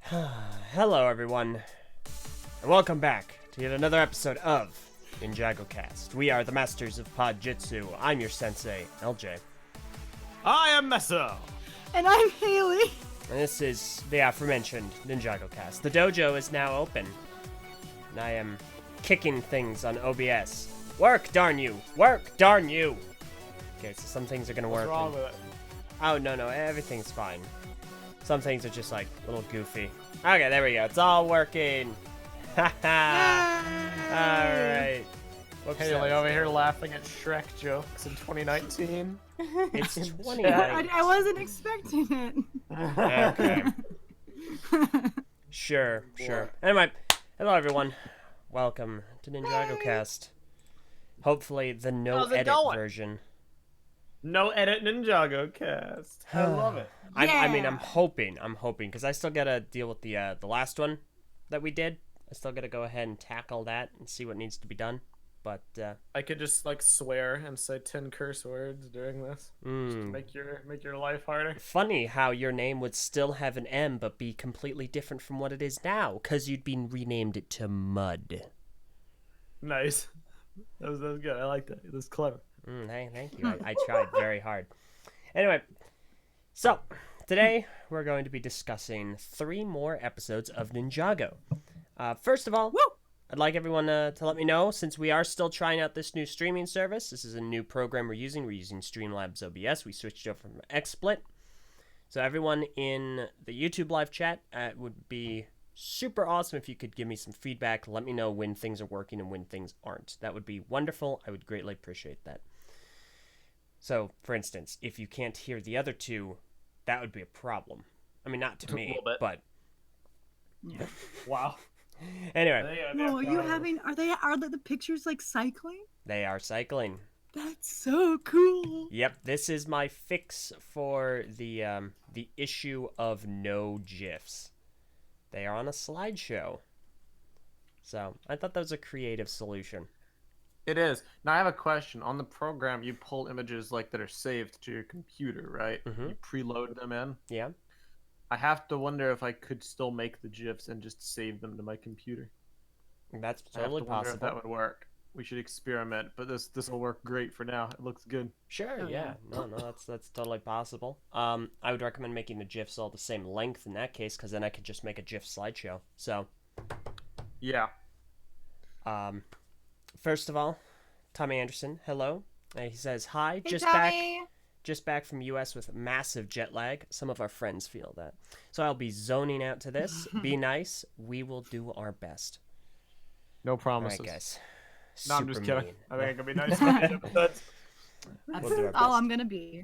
Hello, everyone, and welcome back to yet another episode of NinjagoCast. We are the masters of Podjitsu. I'm your sensei, LJ. I am Meso. And I'm Haley. And this is the aforementioned NinjagoCast. The dojo is now open, and I am kicking things on OBS. Work, darn you! Work, darn you! Okay, so some things are gonna work. What's wrong with it? Oh, no, everything's fine. Some things are just, like, a little goofy. Okay, there we go. It's all working. Haha. Alright. Haley over here laughing at Shrek jokes in 2019. It's 2019. I wasn't expecting it. Okay. Sure. Anyway, hello everyone. Welcome to NinjagoCast. Hopefully the no-edit version. No edit NinjagoCast. I love it. I'm hoping, because I still gotta deal with the last one that we did. I still gotta go ahead and tackle that and see what needs to be done. But I could just like swear and say 10 curse words during this. Just to make your life harder. Funny how your name would still have an M but be completely different from what it is now, because you'd been renamed it to Mud. Nice. That was good. I like that. It was clever. Hey, thank you. I tried very hard. Anyway, so today we're going to be discussing 3 more episodes of Ninjago. First of all, I'd like everyone to let me know, since we are still trying out this new streaming service. This is a new program we're using. We're using Streamlabs OBS. We switched over from XSplit. So everyone in the YouTube live chat, it would be super awesome if you could give me some feedback. Let me know when things are working and when things aren't. That would be wonderful. I would greatly appreciate that. So, for instance, if you can't hear the other two, that would be a problem. I mean, not to me, but... Yeah. Wow. Anyway. No, are you having? Are the pictures like cycling? They are cycling. That's so cool. Yep, this is my fix for the issue of no GIFs. They are on a slideshow. So, I thought that was a creative solution. It is. Now I have a question. On the program, you pull images like that are saved to your computer, right? Mm-hmm. You preload them in. Yeah. I have to wonder if I could still make the GIFs and just save them to my computer. That's I have totally to wonder possible. if that would work. We should experiment, but this will work great for now. It looks good. Sure, yeah. No, that's totally possible. I would recommend making the GIFs all the same length in that case, because then I could just make a GIF slideshow. So, yeah. First of all, Tommy Anderson, hello. He says, hi, Hey, just Tommy. back from US with massive jet lag. Some of our friends feel that. So I'll be zoning out to this. Be nice. We will do our best. No promises. All right, guys. No, I'm just kidding. Mean. I think I can be nice about these episodes. That's We'll do our all best. I'm gonna be.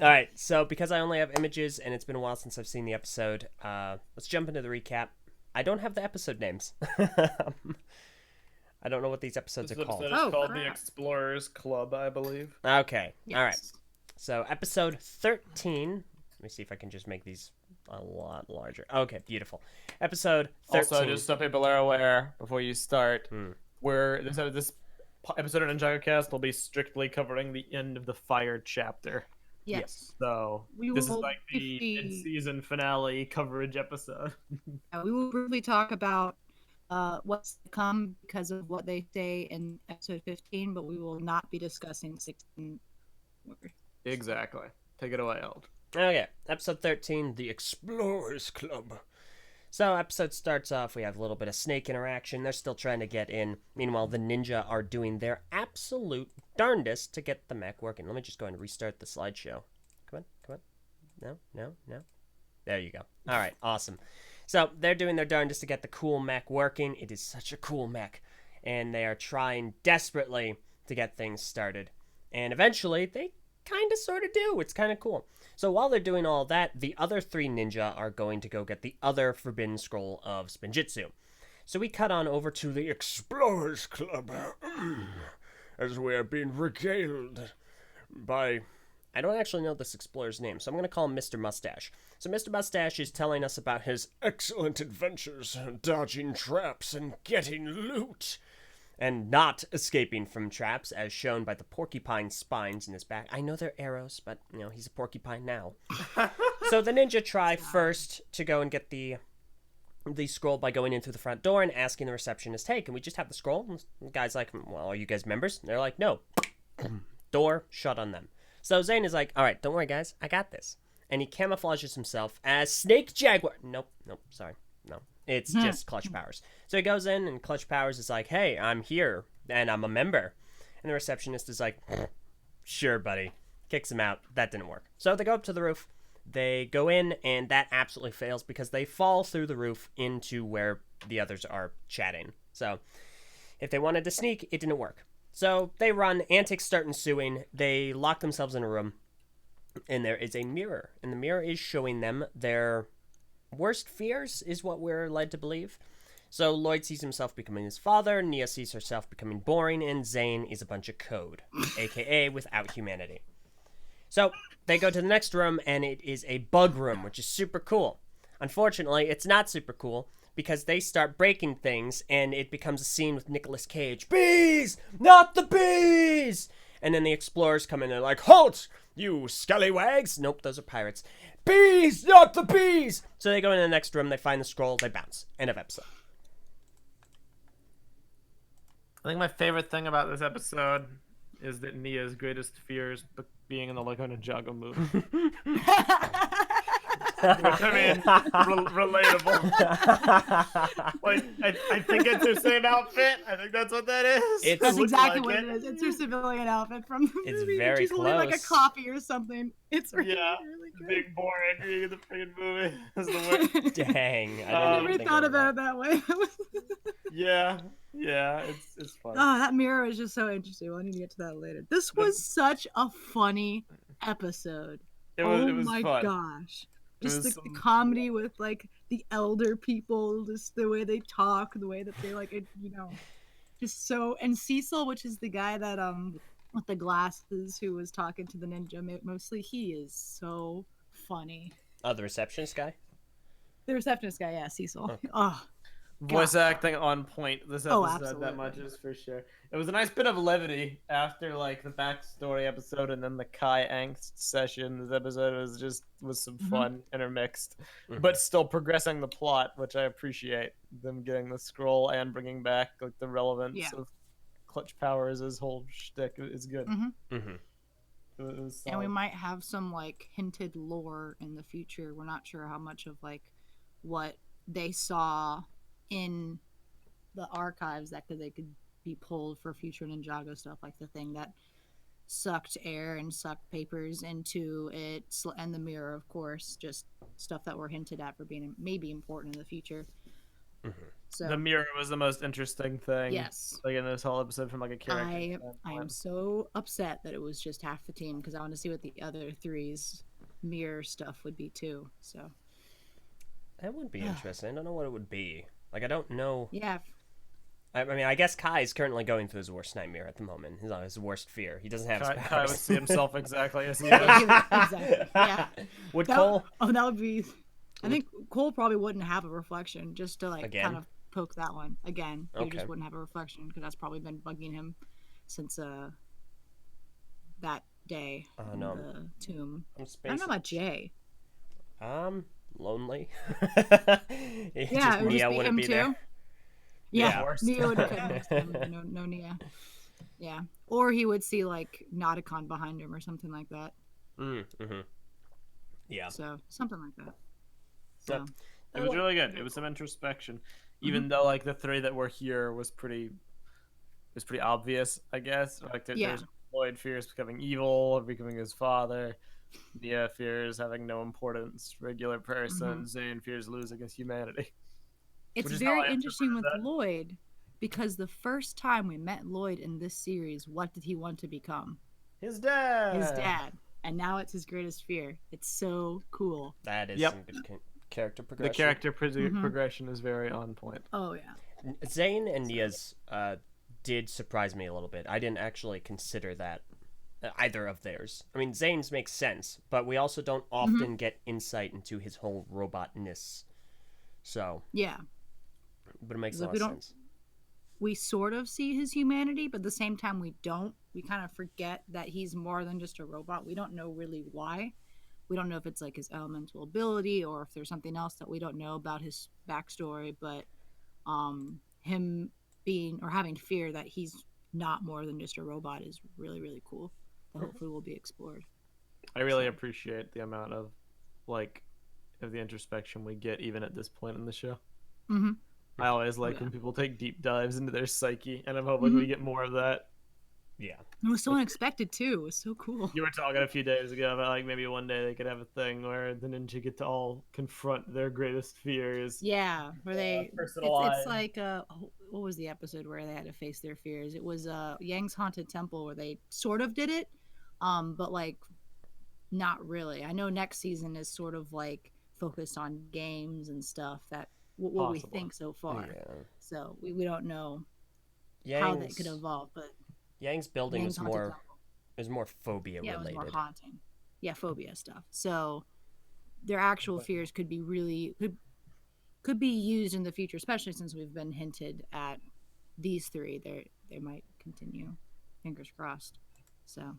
All right, so because I only have images and it's been a while since I've seen the episode, let's jump into the recap. I don't have the episode names. I don't know what these episodes This are called. episode is called crap. The Explorers Club, I believe. Okay, Yes. all right. So episode 13. Let me see if I can just make these a lot larger. Okay, beautiful. Episode 13. Also, just so people are aware, before you start, this episode of NinjagoCast will be strictly covering the end of the Fire chapter. Yes. So We this is will like the briefly- mid-season finale coverage episode. We will briefly talk about what's to come because of what they say in episode 15, but we will not be discussing 16. Exactly. Take it away, Eld. Okay, episode 13, The Explorers Club. So, episode starts off, we have a little bit of snake interaction. They're still trying to get in. Meanwhile, the ninja are doing their absolute darndest to get the mech working. Let me just go and restart the slideshow. Come on. No. There you go. All right, awesome. So, they're doing their darndest to get the cool mech working. It is such a cool mech. And they are trying desperately to get things started. And eventually, they kind of sort of do. It's kind of cool. So while they're doing all that, the other 3 ninja are going to go get the other forbidden scroll of Spinjitzu. So we cut on over to the Explorers Club, as we are being regaled by... I don't actually know this explorer's name, so I'm going to call him Mr. Mustache. So Mr. Mustache is telling us about his excellent adventures, dodging traps and getting loot. And not escaping from traps, as shown by the porcupine spines in his back. I know they're arrows, but, he's a porcupine now. So the ninja try first to go and get the the scroll by going in through the front door and asking the receptionist, hey, can we just have the scroll? And the guy's like, well, are you guys members? And they're like, no. Door shut on them. So Zane is like, all right, don't worry, guys. I got this. And he camouflages himself as Snake Jaguar. Nope, sorry. No. It's just Clutch Powers. So he goes in, and Clutch Powers is like, hey, I'm here, and I'm a member. And the receptionist is like, sure, buddy. Kicks him out. That didn't work. So they go up to the roof. They go in, and that absolutely fails because they fall through the roof into where the others are chatting. So if they wanted to sneak, it didn't work. So they run. Antics start ensuing. They lock themselves in a room, and there is a mirror. And the mirror is showing them their worst fears, is what we're led to believe. So Lloyd sees himself becoming his father, Nia sees herself becoming boring, and Zane is a bunch of code, aka without humanity. So they go to the next room, and it is a bug room, which is super cool. Unfortunately, it's not super cool because they start breaking things, and it becomes a scene with Nicolas Cage. Bees! Not the bees! And then the explorers come in and they're like, halt! You scallywags! Nope, those are pirates. Bees! Not the bees! So they go in the next room, they find the scroll, they bounce. End of episode. I think my favorite thing about this episode is that Nia's greatest fear is being in the Lego Ninjago movie. Which, I mean, relatable. Like, I think it's her same outfit. I think that's what that is. That's exactly what it is. It's her civilian outfit from the It's movie. very She's holding like a close. copy or something. It's really, Yeah, really good. big boring being in the freaking movie is the worst. Dang. I I didn't never even think thought about about it that way. Yeah, it's fun. Oh, that mirror is just so interesting. Well, I need to get to that later. This was such a funny episode. It was my fun. gosh. Just was the comedy with like the elder people, just the way they talk, the way that they like it, just so. And Cecil, which is the guy that with the glasses who was talking to the ninja mostly, he is so funny. Oh, the receptionist guy? The receptionist guy, yeah, Cecil. Okay. Oh, Voice acting on point this episode, that absolutely. much is for sure. It was a nice bit of levity after like the backstory episode and then the Kai angst session. This episode was some fun intermixed, but still progressing the plot, which I appreciate. Them getting the scroll and bringing back like the relevance of Clutch Powers. His whole shtick is good. It was and we solid. might have some like hinted lore in the future. We're not sure how much of like what they saw in the archives that they could be pulled for future Ninjago stuff, like the thing that sucked air and sucked papers into it, and the mirror, of course, just stuff that were hinted at for being maybe important in the future. So The mirror was the most interesting thing. yes, Like in this whole episode from like a character I standpoint. am so upset that it was just half the team because I want to see what the other three's mirror stuff would be too. So That would be interesting. I don't know what it would be. Like, I don't know. yeah, I mean, I guess Kai is currently going through his worst nightmare at the moment. He's on his worst fear. He doesn't have his Kai would powers. see himself exactly as he is. exactly. Yeah. Would That- Cole? Oh, that would be. I think Cole probably wouldn't have a reflection just to like Again? kind of poke that one again. He Okay. just wouldn't have a reflection because that's probably been bugging him since that day in no, the tomb. I'm I don't know about Jay. Lonely. Yeah, it would Nia just be wouldn't him be too. there. Yeah, Worst. Nia would have no Nia. Yeah, or he would see like Nauticon behind him or something like that. Yeah. So something like that. So It was really good. It was some introspection, even though like the three that were here was pretty obvious, I guess. Like there's Lloyd fears becoming evil or becoming his father. Nia fears having no importance, regular person. Zane fears losing his humanity. it's Which is how very I interesting with interpreted that. Lloyd because the first time we met Lloyd in this series, what did he want to become? His dad. His dad. And now it's his greatest fear. It's so cool. That is Yep. some good character The progression. character progression is very on point. Oh yeah. Zane and Nia's did surprise me a little bit. I didn't actually consider that either of theirs. I mean, Zane's makes sense, but we also don't often get insight into his whole robotness. So, Yeah. but it makes a Like, lot we of don't- sense. We sort of see his humanity, but at the same time we don't. We kind of forget that he's more than just a robot. We don't know really why. we don't know if it's like his elemental ability or if there's something else that we don't know about his backstory. But him being or having fear that he's not more than just a robot is really, really cool. That hopefully will be explored. I really appreciate the amount of like of the introspection we get even at this point in the show. Mm-hmm. I always like when people take deep dives into their psyche, and I'm hoping we get more of that. Yeah. It was so unexpected too. It was so cool. You were talking a few days ago about like maybe one day they could have a thing where the ninja get to all confront their greatest fears. Yeah, where they personalized. it's like what was the episode where they had to face their fears? It was Yang's Haunted Temple where they sort of did it, but like not really. I know next season is sort of like focused on games and stuff that what we think so far. Yeah. So we don't know Yang's, how they could evolve, but Yang's building Yang's was more phobia yeah, related. it was more haunting. Yeah, phobia stuff. So their actual fears could be really could be used in the future, especially since we've been hinted at these three. They might continue. Fingers crossed. So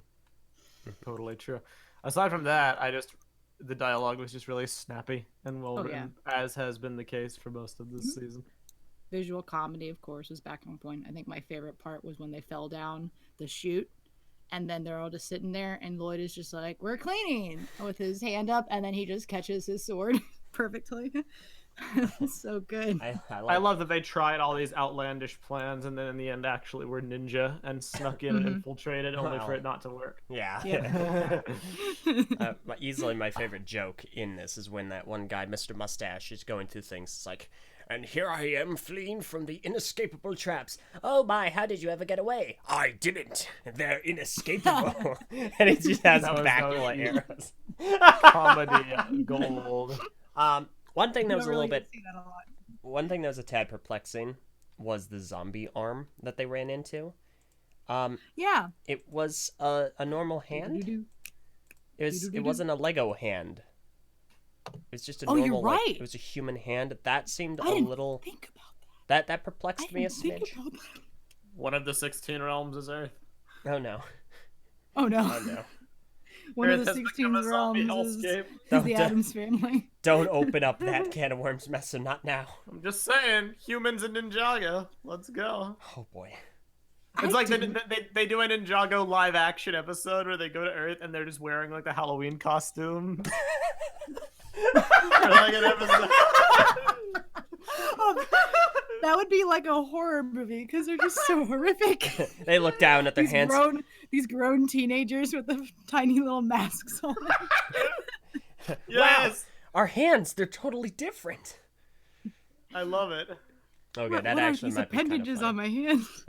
Totally true. Aside from that, the dialogue was just really snappy and well written, as has been the case for most of this season. visual comedy, of course, was back on point. I think my favorite part was when they fell down the chute and then they're all just sitting there and Lloyd is just like, we're cleaning with his hand up, and then he just catches his sword perfectly. So good. I love that they tried all these outlandish plans and then in the end actually were ninja and snuck in and infiltrated only for it not to work. Yeah. Easily my favorite joke in this is when that one guy, Mr. Mustache, is going through things. It's like, and here I am fleeing from the inescapable traps. Oh my, how did you ever get away? I didn't. They're inescapable. And he just has backful of arrows. Comedy gold. One thing that was one thing that was a tad perplexing was the zombie arm that they ran into. Yeah. It was a normal hand. It wasn't a Lego hand. It was just a normal. You're right. It was a human hand. That seemed I didn't think about that perplexed me a smidge. One of the 16 realms is Earth. Oh no. Oh no. Oh no. One of the 16 realms is the Addams Family. Don't open up that can of worms, Messer. Not now. I'm just saying, humans and Ninjago. Let's go. Oh boy. It's like they do a Ninjago live action episode where they go to Earth and they're just wearing like the Halloween costume. For like an episode. That would be like a horror movie because they're just so horrific. They look down at their hands. These grown teenagers with the tiny little masks on. Yes. Wow, our hands, they're totally different. I love it. Okay, that what actually are these might be appendages kind of on my hands?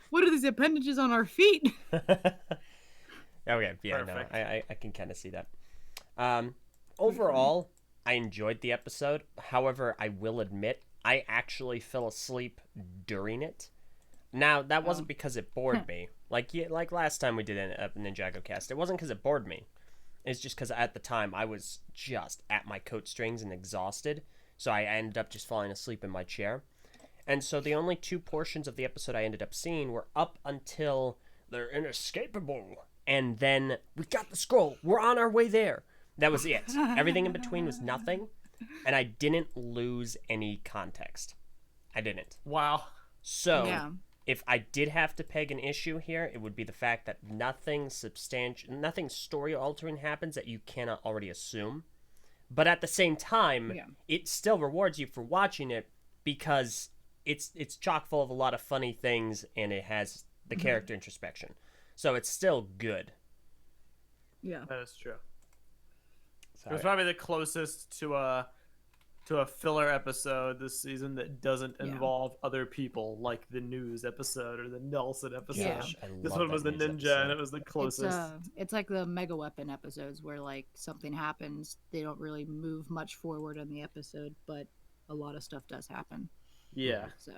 What are these appendages on our feet? Okay, yeah, Perfect. no, I can kind of see that. Overall, I enjoyed the episode. However, I will admit, I actually fell asleep during it. Now, that wasn't because it bored me. Like last time we did a NinjagoCast, it wasn't because it bored me. It's just because at the time I was just at my coat strings and exhausted, so I ended up just falling asleep in my chair. And so the only two portions of the episode I ended up seeing were up until they're inescapable, and then we got the scroll. We're on our way there. That was it. Everything in between was nothing, and I didn't lose any context. I didn't. Wow. So, if I did have to peg an issue here, it would be the fact that nothing story altering happens that you cannot already assume. But at the same time, it still rewards you for watching it because it's chock full of a lot of funny things and it has the character introspection. So it's still good. Yeah. That is true. Sorry. It was probably the closest to a filler episode this season that doesn't involve other people, like the news episode or the Nelson episode. Yeah. This one was the ninja, and it was the closest. It's like the Mega Weapon episodes where like something happens, they don't really move much forward in the episode, but a lot of stuff does happen. Yeah. So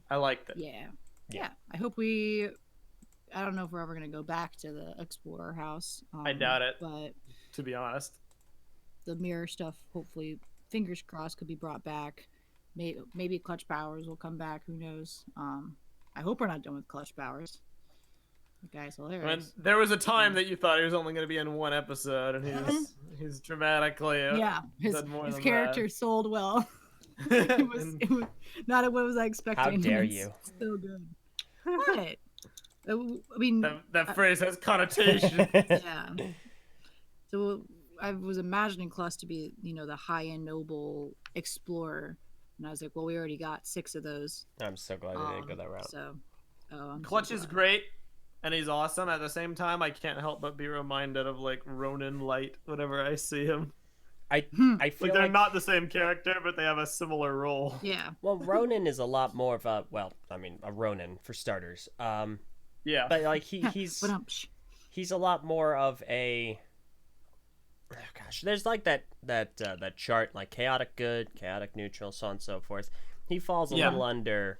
I liked it. Yeah. I hope I don't know if we're ever going to go back to the Explorer house. I doubt it. But to be honest, the mirror stuff, hopefully, fingers crossed, could be brought back. Maybe Clutch Powers will come back. Who knows? I hope we're not done with Clutch Powers. The guy's I mean, hilarious. there was a time that you thought he was only going to be in one episode, and he's dramatically Yeah, his done more than character sold well. it was not what was I expecting. How dare It's you? So good. What? I mean, that phrase has connotation. yeah. So I was imagining Clutch to be, the high-end noble explorer, and I was like, well, we already got 6 of those. I'm so glad I didn't go that route. So, Clutch is great, and he's awesome. At the same time, I can't help but be reminded of like Ronin Light whenever I see him. I feel Like they're not the same character, but they have a similar role. Yeah. Well, Ronin is a lot more of a a Ronin for starters. Yeah. But like he's a lot more of a. Oh gosh, there's like that chart, like chaotic good, chaotic neutral, so on and so forth. He falls a little under,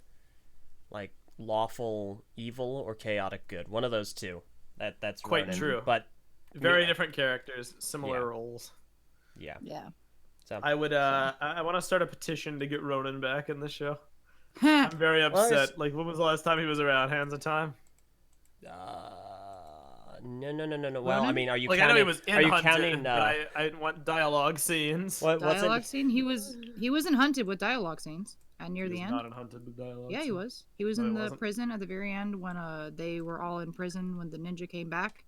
like lawful evil or chaotic good, one of those two. That's quite Ronin, true. but very different characters, similar roles. Yeah. Yeah. So I would I want to start a petition to get Ronin back in the show. I'm very upset. Like, when was the last time he was around? Hands of Time. No. Well, I mean, are you like, counting? I know he was in are you Hunted, counting? but I want dialogue scenes. What's Dialogue it? scene. He was in Hunted with dialogue scenes, and near the end. Not in Hunted with dialogue. Yeah, he was. He was No, in he the wasn't. prison at the very end when they were all in prison when the ninja came back.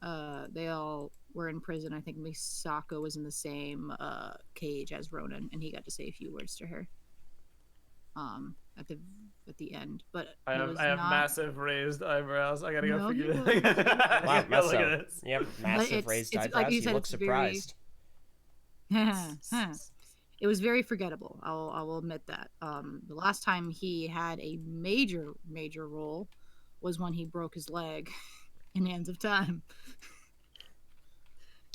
They all were in prison. I think Misako was in the same cage as Ronin, and he got to say a few words to her. At the end, but I have massive raised eyebrows. I gotta go figure you it out. Wow, Look at this. Yep, massive raised it's eyebrows. like you You said, look it's surprised. It was very forgettable. I will admit that. The last time he had a major role was when he broke his leg in Hands of Time.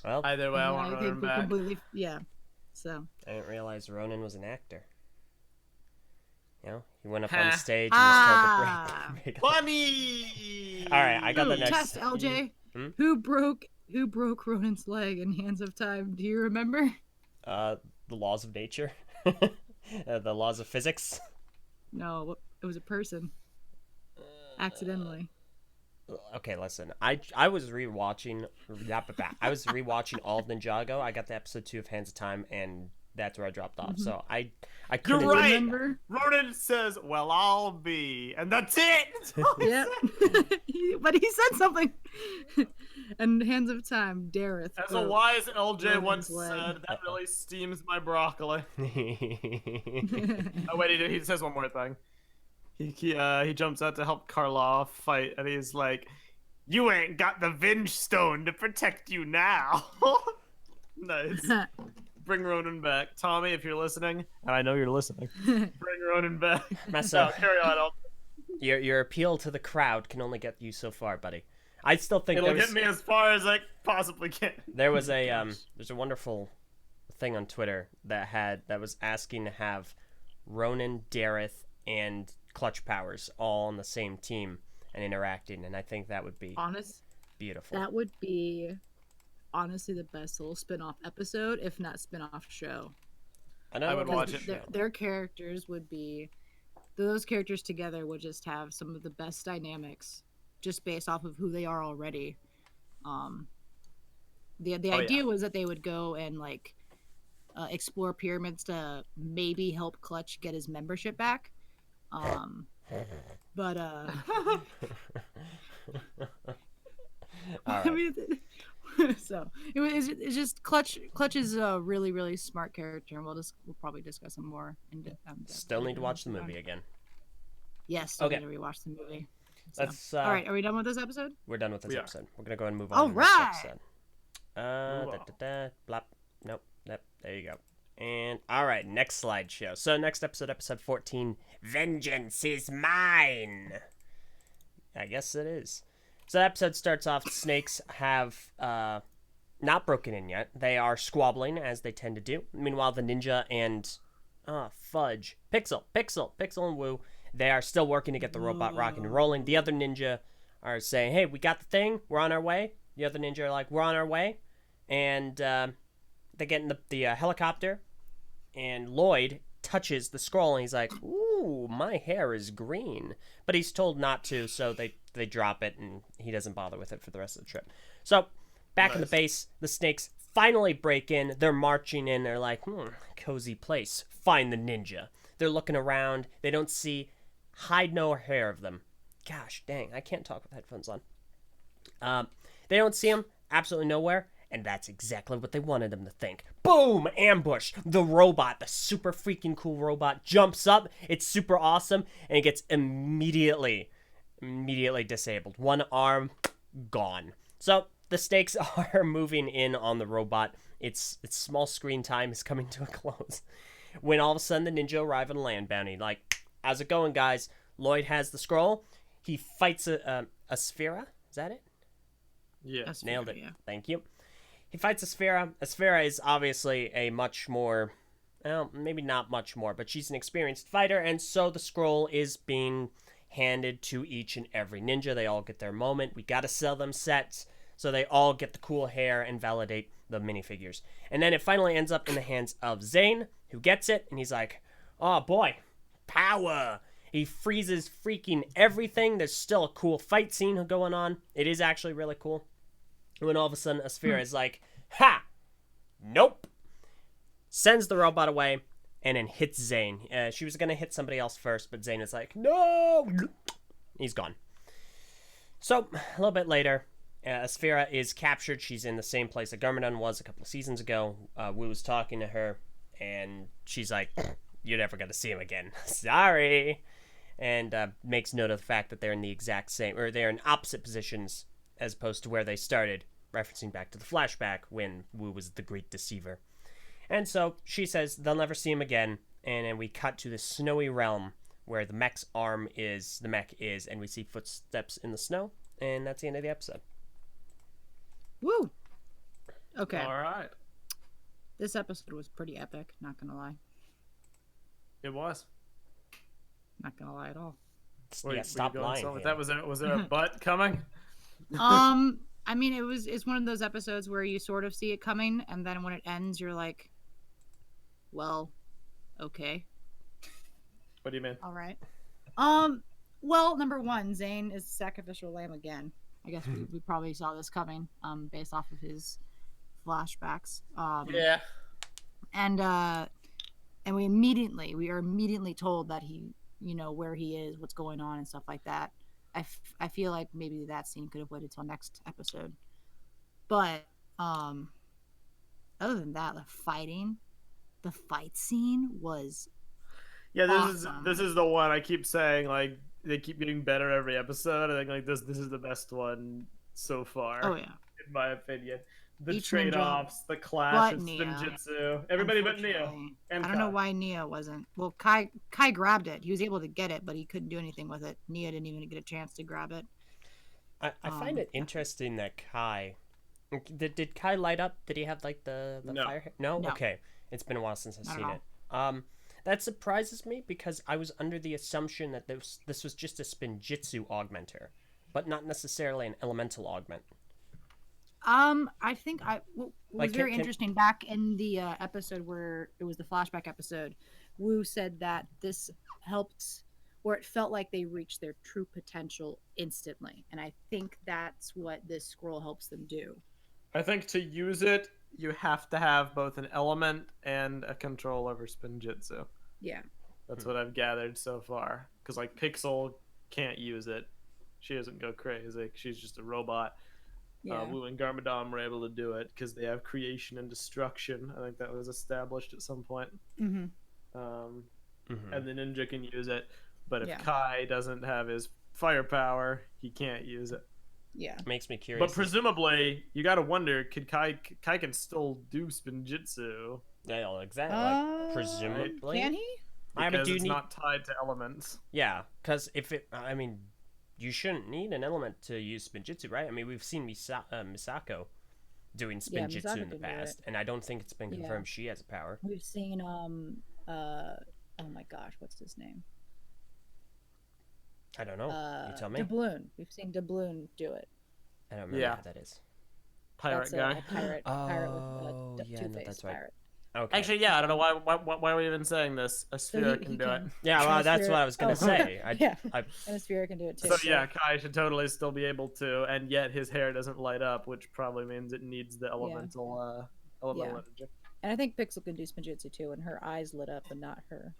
Well, Either way, I want think Ronin back. completely, yeah. So I didn't realize Ronin was an actor. You know, he went up on stage and was Ah. told to break. Funny. All right, I got the next. Test LJ. Hmm? Who broke Ronin's leg in Hands of Time? Do you remember? The laws of nature, the laws of physics. No, it was a person. Accidentally. Okay, listen. I was rewatching. I was rewatching all of Ninjago. I got to episode 2 of Hands of Time, and that's where I dropped off. So I couldn't. You're right. Remember? Ronin says, "Well, I'll be," and that's it. Yep. But he said something. And Hands of Time, Dareth. As a wise LJ Ronin's once leg. said, that really steams my broccoli. Oh wait, he says one more thing. He jumps out to help Karloff fight, and he's like, "You ain't got the Venge Stone to protect you now." Nice. Bring Ronin back, Tommy. If you're listening, and I know you're listening, bring Ronin back. Massa, Carry on. your appeal to the crowd can only get you so far, buddy. I still think It'll get me as far as I possibly can. There was there's a wonderful thing on Twitter that was asking to have Ronin, Dareth, and Clutch Powers all on the same team and interacting, and I think that would be beautiful. That would be honestly the best little spin-off episode, if not spin-off show. I would watch it. Their characters would be, those characters together would just have some of the best dynamics, just based off of who they are already. The idea was that they would go and like explore pyramids to maybe help Clutch get his membership back. But I mean, so it's just Clutch is a really smart character, and we'll probably discuss him more in depth. Still need to watch the movie again. Yes, still need to rewatch the movie. So. Let's all right, are we done with this episode? We're done with this episode. We're gonna go and move on all to the right. next episode. Blop. Nope. There you go. And all right, next slideshow. So next episode 14. Vengeance is mine. I guess it is. So the episode starts off. Snakes have not broken in yet. They are squabbling as they tend to do. Meanwhile, the ninja and Pixel and Wu, they are still working to get the robot rocking and rolling. The other ninja are saying, "Hey, we got the thing. We're on our way." The other ninja are like, "We're on our way," and they get in the helicopter, and Lloyd touches the scroll and he's like, ooh, my hair is green. But he's told not to, so they drop it and he doesn't bother with it for the rest of the trip. So back in the base, the snakes finally break in. They're marching in. They're like, cozy place. Find the ninja. They're looking around. They don't see hide nor hair of them. Gosh dang, I can't talk with headphones on. They don't see him absolutely nowhere. And that's exactly what they wanted them to think. Boom! Ambush! The robot, the super freaking cool robot, jumps up. It's super awesome. And it gets immediately disabled. One arm, gone. So the stakes are moving in on the robot. Its small screen time is coming to a close. When all of a sudden the ninja arrive on land bounty. Like, how's it going, guys? Lloyd has the scroll. He fights a Sphera. Is that it? Yeah. Nailed it. Yeah. Thank you. He fights a Sphera. A Sphera is obviously a much more, well, maybe not much more, but she's an experienced fighter, and so the scroll is being handed to each and every ninja. They all get their moment. We gotta sell them sets, so they all get the cool hair and validate the minifigures. And then it finally ends up in the hands of Zane, who gets it, and he's like, oh boy, power! He freezes freaking everything. There's still a cool fight scene going on. It is actually really cool. When all of a sudden a Sphera is like, ha! Nope! Sends the robot away and then hits Zane. She was going to hit somebody else first, but Zane is like, no! He's gone. So, a little bit later, Sphera is captured. She's in the same place that Garmadon was a couple of seasons ago. Wu was talking to her, and she's like, you're never going to see him again. Sorry! And makes note of the fact that they're in the exact same, or they're in opposite positions as opposed to where they started, referencing back to the flashback when Wu was the great deceiver. And so she says they'll never see him again, and then we cut to the snowy realm where the mech is, and we see footsteps in the snow, and that's the end of the episode. Woo! Okay. All right. This episode was pretty epic, not gonna lie. It was. Not gonna lie at all. Wait, Yeah, stop lying. That was there a butt coming? I mean, it's one of those episodes where you sort of see it coming, and then when it ends, you're like, well, okay. What do you mean? All right. Well, number one, Zane is sacrificial lamb again. I guess we probably saw this coming, based off of his flashbacks. Yeah. And we are immediately told that he, where he is, what's going on, and stuff like that. I feel like maybe that scene could have waited till next episode. But other than that, the fight scene was awesome. This is the one I keep saying, like, they keep getting better every episode. I think like this is the best one so far. Oh yeah. In my opinion. The Each trade-offs, the clash but of Nia, Spinjitzu. Everybody but Neo. And I don't know why Nia wasn't. Well, Kai grabbed it. He was able to get it, but he couldn't do anything with it. Nia didn't even get a chance to grab it. I find it interesting that Kai... Did Kai light up? Did he have like the No. fire? No? No. Okay. It's been a while since I've Not seen at it. That surprises me because I was under the assumption that this was just a Spinjitzu augmenter, but not necessarily an elemental augment. I think what was very can- interesting back in the episode where it was the flashback episode, Wu said that this helped, or it felt like they reached their true potential instantly, and I think that's what this scroll helps them do. I think to use it, you have to have both an element and a control over Spinjitzu. Yeah. That's what I've gathered so far. Because like Pixel can't use it. She doesn't go crazy. She's just a robot. Yeah. Wu and Garmadon were able to do it because they have creation and destruction. I think that was established at some point. Mm-hmm. And the ninja can use it. But if Yeah. Kai doesn't have his firepower, he can't use it. Yeah. Makes me curious. But presumably, you gotta wonder, could Kai can still do Spinjitzu? Yeah, exactly. Like, presumably. Can he? I mean, Because do you it's need... not tied to elements. Yeah, because you shouldn't need an element to use Spinjitzu, right? I mean, we've seen Misako doing Yeah, Spinjitzu Misako in the can do past, it. and I don't think it's been Yeah. confirmed she has a power. We've seen oh my gosh, what's his name? I don't know. You tell me. Doubloon. We've seen Doubloon do it. I don't remember Yeah. how that is. Pirate That's guy. a pirate. Pirate with Oh, a yeah, no, two-faced that's right. pirate. Okay. Actually, yeah, I don't know why are we even saying this. A sphere can do it. Yeah, well, that's what I was gonna say. Yeah, I and a sphere can do it too. So yeah, Kai should totally still be able to, and yet his hair doesn't light up, which probably means it needs the elemental energy. And I think Pixel can do Spinjitzu too, and her eyes lit up, and not her.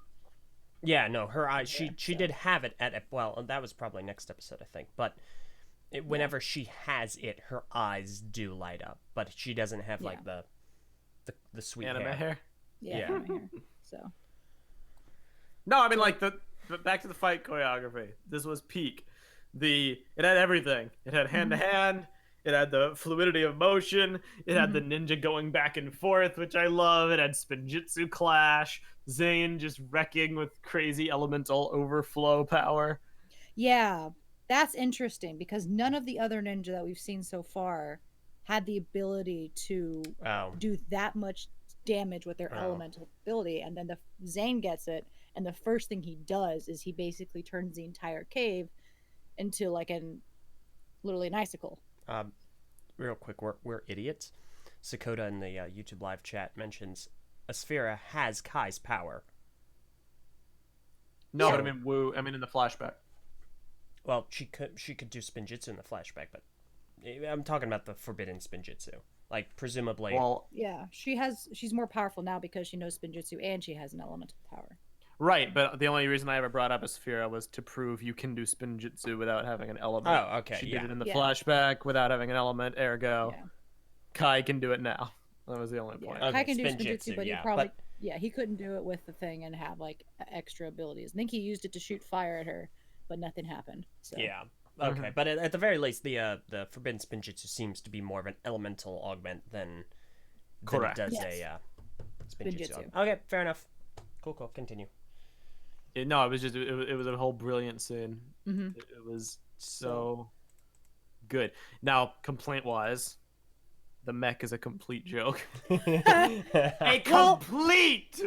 Yeah, no, her eyes. She so. did have it at well, that was probably next episode, I think. But whenever she has it, her eyes do light up, but she doesn't have like the sweet Anime hair. Yeah. Anime hair. So. No, I mean like the back to the fight choreography. This was peak. It had everything. It had hand to hand. It had the fluidity of motion. It had the ninja going back and forth, which I love. It had Spinjitzu clash. Zane just wrecking with crazy elemental overflow power. Yeah, that's interesting because none of the other ninja that we've seen so far had the ability to do that much damage with their elemental ability, and then Zane gets it, and the first thing he does is he basically turns the entire cave into like literally an icicle. Real quick, we're idiots. Sakota in the YouTube live chat mentions Asphira has Kai's power. No, but I mean in the flashback. Well, she could do Spinjitzu in the flashback, but I'm talking about the forbidden Spinjitzu. Like presumably. Well, yeah, she's more powerful now because she knows Spinjitzu and she has an elemental power. Right, but the only reason I ever brought up Asphira was to prove you can do Spinjitzu without having an element. Oh, okay. She did it in the flashback without having an element, ergo Kai can do it now. That was the only point. Kai can do Spinjitsu, but he couldn't do it with the thing and have like extra abilities. I think he used it to shoot fire at her, but nothing happened. So. Yeah. Okay, but at the very least, the forbidden Spinjitsu seems to be more of an elemental augment than Correct. It does a Spinjitsu. Okay, fair enough. Cool. Continue. No, it was just it was a whole brilliant scene. Mm-hmm. It was so good. Now, complaint wise, the mech is a complete joke. A complete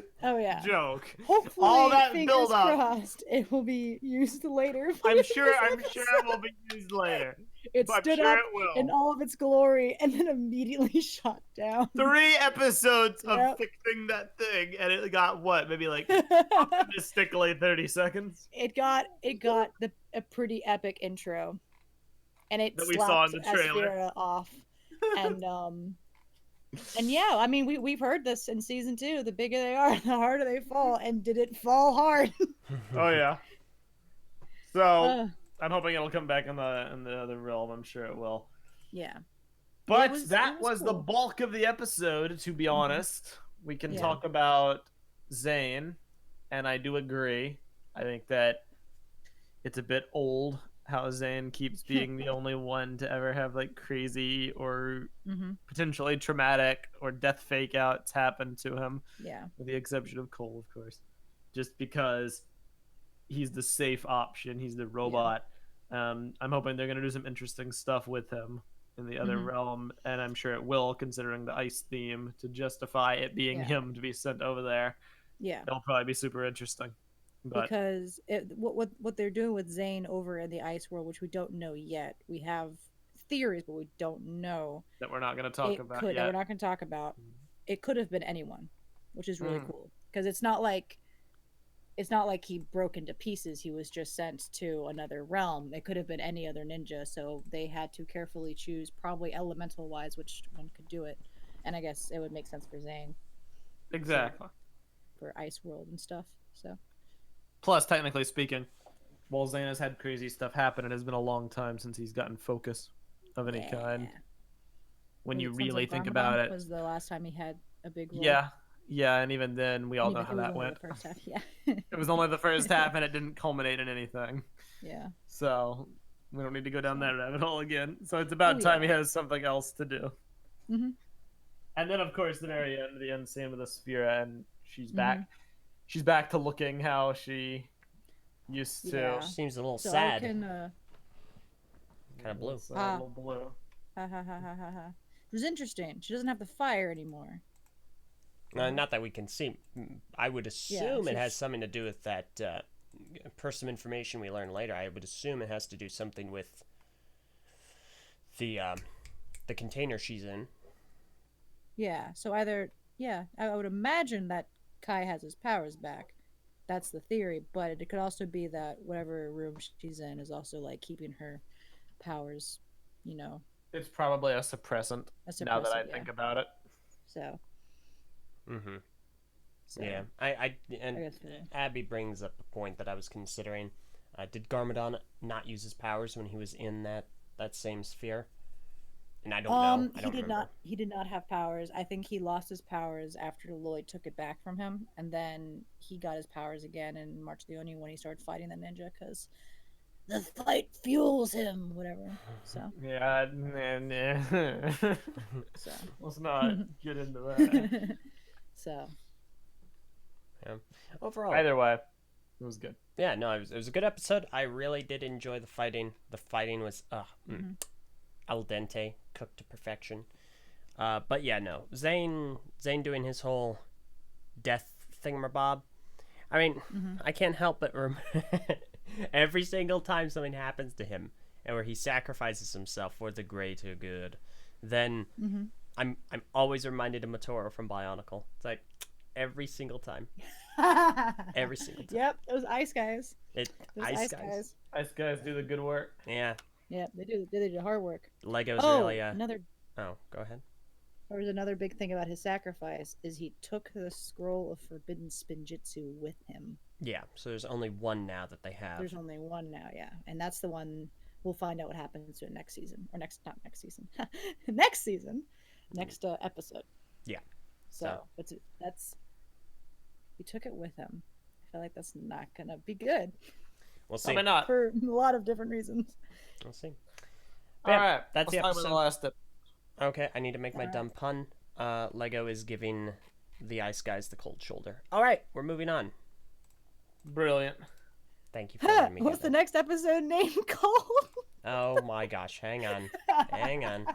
joke. Hopefully, all that fingers build up. Crossed, it will be used later. I'm sure it will be used later. It stood up in all of its glory and then immediately shot down. 3 episodes of fixing that thing, and it got what? Maybe like optimistically 30 seconds. It got a pretty epic intro, and it that we saw in the trailer Asphira off, and yeah, I mean we've heard this in season 2. The bigger they are, the harder they fall, and did it fall hard? Oh yeah. So. I'm hoping it'll come back in the other realm. I'm sure it will. Yeah. But that was cool. The bulk of the episode, to be honest. We can talk about Zane, and I do agree. I think that it's a bit old how Zane keeps being the only one to ever have like crazy or potentially traumatic or death fake outs happen to him. Yeah. With the exception of Cole, of course. Just because he's the safe option. He's the robot. I'm hoping they're going to do some interesting stuff with him in the other realm, and I'm sure it will, considering the ice theme, to justify it being him to be sent over there. Yeah. It'll probably be super interesting. But... Because what they're doing with Zane over in the ice world, which we don't know yet, we have theories, but we don't know. That we're not going to talk about yet. That we're not going to talk about. It could have been anyone, which is really cool. Because it's not like he broke into pieces. He was just sent to another realm. It could have been any other ninja, so they had to carefully choose, probably elemental wise, which one could do it. And I guess it would make sense for Zane. Exactly. For Ice World and stuff. So. Plus, technically speaking, while Zane has had crazy stuff happen, it has been a long time since he's gotten focus of any kind. When you really think about it, was the last time he had a big role. Yeah, and even then, we all know how that went. The first half, yeah. It was only the first half, and it didn't culminate in anything. Yeah. So we don't need to go down that rabbit hole again. So it's about time he has something else to do. Mm-hmm. And then, of course, the very end, the end scene with Asphira, and she's back. She's back to looking how she used to. She seems a little sad. Kind of blue. A little blue. Ha ha ha ha ha ha. It was interesting. She doesn't have the fire anymore. Not that we can see. I would assume it has something to do with that. Per some information we learn later, I would assume it has to do something with the container she's in. Yeah. So either yeah, I would imagine that Kai has his powers back. That's the theory, but it could also be that whatever room she's in is also like keeping her powers, you know, It's probably a suppressant. a Now that suppressive. I Yeah. think about it. So, Mm-hmm. so Yeah, I and guess. Abby brings up a point that I was considering. Did Garmadon not use his powers when he was in that same sphere? And I don't know. I He don't did remember. not. He did not have powers. I think he lost his powers after Lloyd took it back from him, and then he got his powers again in March the Oni when he started fighting the ninja because the fight fuels him. Whatever. So. Yeah, nah. So. Let's not get into that. So. Yeah. Overall, Either way, it was good. yeah, no, it was a good episode. I really did enjoy the fighting. The fighting was al dente, cooked to perfection. But yeah, no, Zane doing his whole death thingamabob. I mean, I can't help but every single time something happens to him, and where he sacrifices himself for the greater good, then I'm always reminded of Motoro from Bionicle. It's like every single time, every single time. Yep, those ice guys. Those Ice guys. Nice guys do the good work. Yeah, Yeah, they do. They do hard work. Lego's Oh, really. another. Oh, go ahead. There was another big thing about his sacrifice is he took the scroll of forbidden spinjitzu with him. Yeah, so there's only one now that they have. There's only one now, yeah, and that's the one. We'll find out what happens to it next season, or not next season, next season, next episode. Yeah. So, but that's he took it with him. I feel like that's not gonna be good. We'll see. Probably not. For a lot of different reasons. We'll see. All Yeah, right, that's the let's talk about episode. the last Okay, I need to make my dumb pun. Lego is giving the ice guys the cold shoulder. All right, we're moving on. Brilliant. Thank you for letting me do What's the that. next episode name called? Oh my gosh, hang on. Hang on.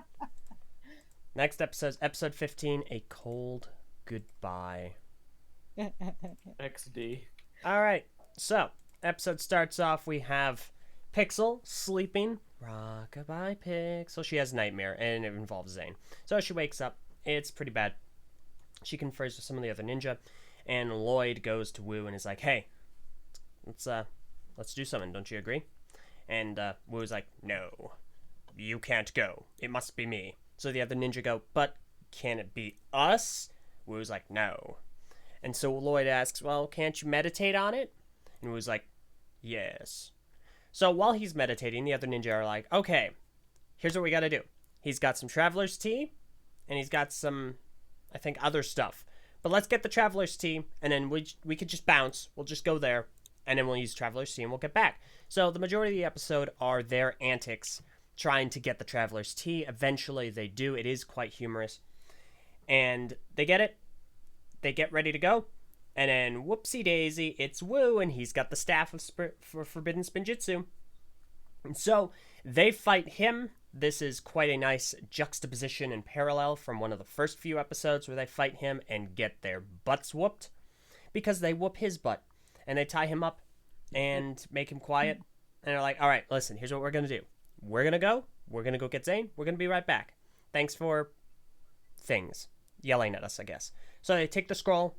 Next episode 15, A Cold Goodbye. XD. All right, so episode starts off. We have Pixel sleeping. Rockabye Pixel. She has a nightmare, and it involves Zane. So she wakes up. It's pretty bad. She confers with some of the other ninja, and Lloyd goes to Wu and is like, "Hey, let's do something. Don't you agree?" And Wu's like, "No, you can't go. It must be me." So the other ninja go, "But can it be us?" Wu's like, "No." And so Lloyd asks, "Well, can't you meditate on it?" And Wu's like, "Yes." So while he's meditating, the other ninja are like, "Okay, here's what we gotta do." He's got some traveler's tea, and he's got some, I think, other stuff. But let's get the traveler's tea, and then we could just bounce. We'll just go there, and then we'll use traveler's tea, and we'll get back. So the majority of the episode are their antics trying to get the traveler's tea. Eventually, they do. It is quite humorous. And they get it. They get ready to go. And then, whoopsie daisy, it's Wu, and he's got the staff for Forbidden Spinjitzu. And so, they fight him. This is quite a nice juxtaposition and parallel from one of the first few episodes where they fight him and get their butts whooped. Because they whoop his butt. And they tie him up and make him quiet. And they're like, "All right, listen, here's what we're going to do. We're going to go. We're going to go get Zane. We're going to be right back. Thanks for things." Yelling at us, I guess. So they take the scroll.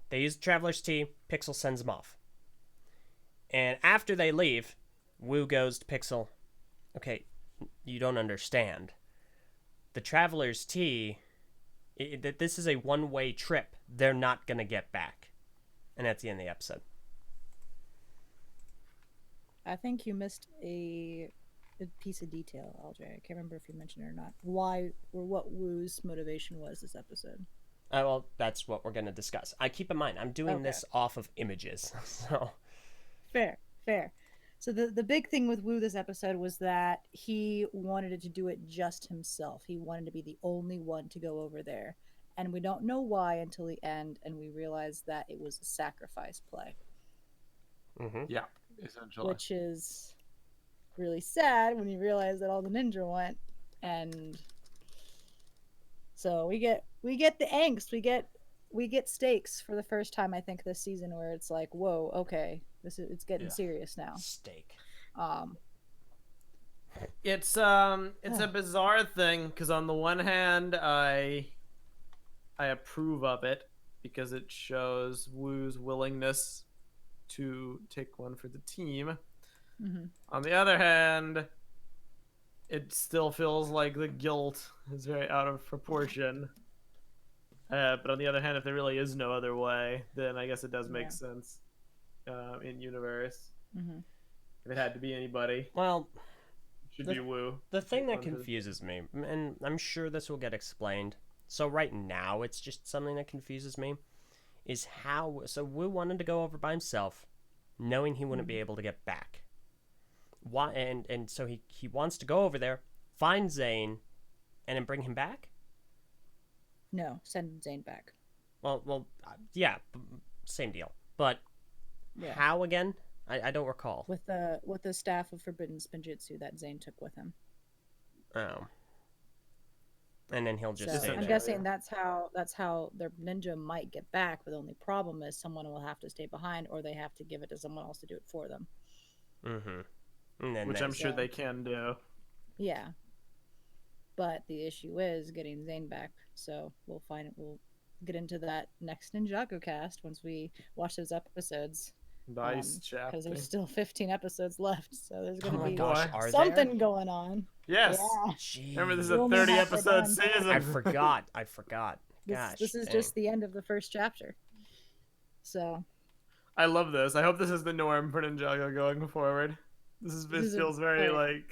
They use the Traveler's Tea. Pixel sends them off. And after they leave, Wu goes to Pixel. "Okay, you don't understand. The Traveler's Tea, this is a one-way trip. They're not going to get back." And that's the end of the episode. I think you missed a piece of detail, LJ. I can't remember if you mentioned it or not. Why or what Wu's motivation was this episode. Well, that's what we're going to discuss. I keep in mind, I'm doing this off of images. So Fair. So the big thing with Wu this episode was that he wanted to do it just himself. He wanted to be the only one to go over there. And we don't know why until the end, and we realize that it was a sacrifice play. Mm-hmm. Yeah, essentially. Which is really sad when you realize that all the ninja went, and so we get the angst. We get stakes for the first time, I think, this season, where it's like, whoa, okay, it's getting serious now. Steak. It's a bizarre thing because on the one hand, I approve of it because it shows Wu's willingness to take one for the team. Mm-hmm. On the other hand, it still feels like the guilt is very out of proportion. But on the other hand, if there really is no other way, then I guess it does make Yeah. sense in universe. Mm-hmm. If it had to be anybody, Well, it should the, be Wu. the thing that One for the- confuses me, and I'm sure this will get explained. So right now, it's just something that confuses me, is how. So Wu wanted to go over by himself, knowing he wouldn't be able to get back. Why? And so he wants to go over there, find Zane, and then bring him back. No, send Zane back. Well, yeah, same deal. But Yeah. how again? I don't recall. With the staff of forbidden spinjitzu that Zane took with him. Oh. And then he'll just So stay I'm there. guessing that's how their ninja might get back. But the only problem is someone will have to stay behind, or they have to give it to someone else to do it for them. Mm-hmm. And then Which I'm there's- sure they can do. Yeah. But the issue is getting Zane back. So we'll get into that next NinjagoCast once we watch those episodes. Nice chapter. Because there's still 15 episodes left, so there's Oh gonna my be gosh, boy. are something there? going on. Yes. Yeah. Jeez. Remember, this is We a only 30 halfway episode done. season. I forgot. This, Gosh. this is dang. just the end of the first chapter. So I love this. I hope this is the norm for Ninjago going forward. This feels very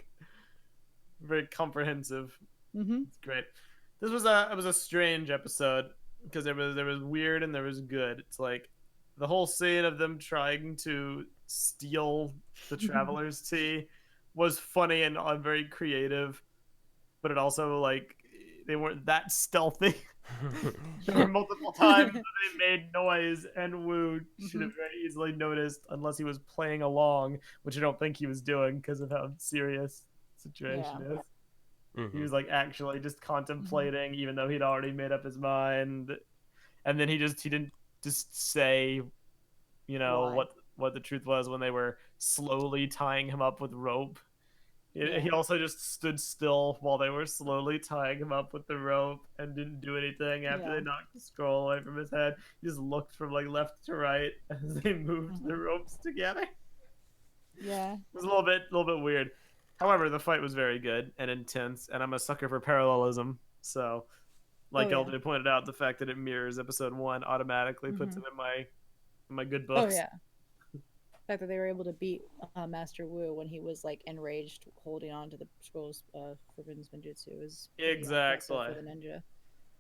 very comprehensive. mm-hmm. It's great. It was a strange episode because there was weird and there was good. It's like the whole scene of them trying to steal the traveler's tea was funny and very creative, but it also like they weren't that stealthy. There were multiple times that they made noise, and Wu should have very easily noticed unless he was playing along, which I don't think he was doing because of how serious the situation is. Mhm. He was like actually just contemplating, even though he'd already made up his mind, and then he didn't just say, Why? what the truth was when they were slowly tying him up with rope. Yeah. He also just stood still while they were slowly tying him up with the rope and didn't do anything after Yeah. they knocked the scroll away from his head. He just looked from like left to right as they moved the ropes together. Yeah. It was a little bit weird. However, the fight was very good and intense, and I'm a sucker for parallelism. So, like Oh, yeah. LJ pointed out, the fact that it mirrors episode 1 automatically puts it in my good Oh books. yeah. The fact that they were able to beat Master Wu when he was like enraged, holding on to the scrolls forbidden spinjitzu is pretty Exactly. impressive for the ninja.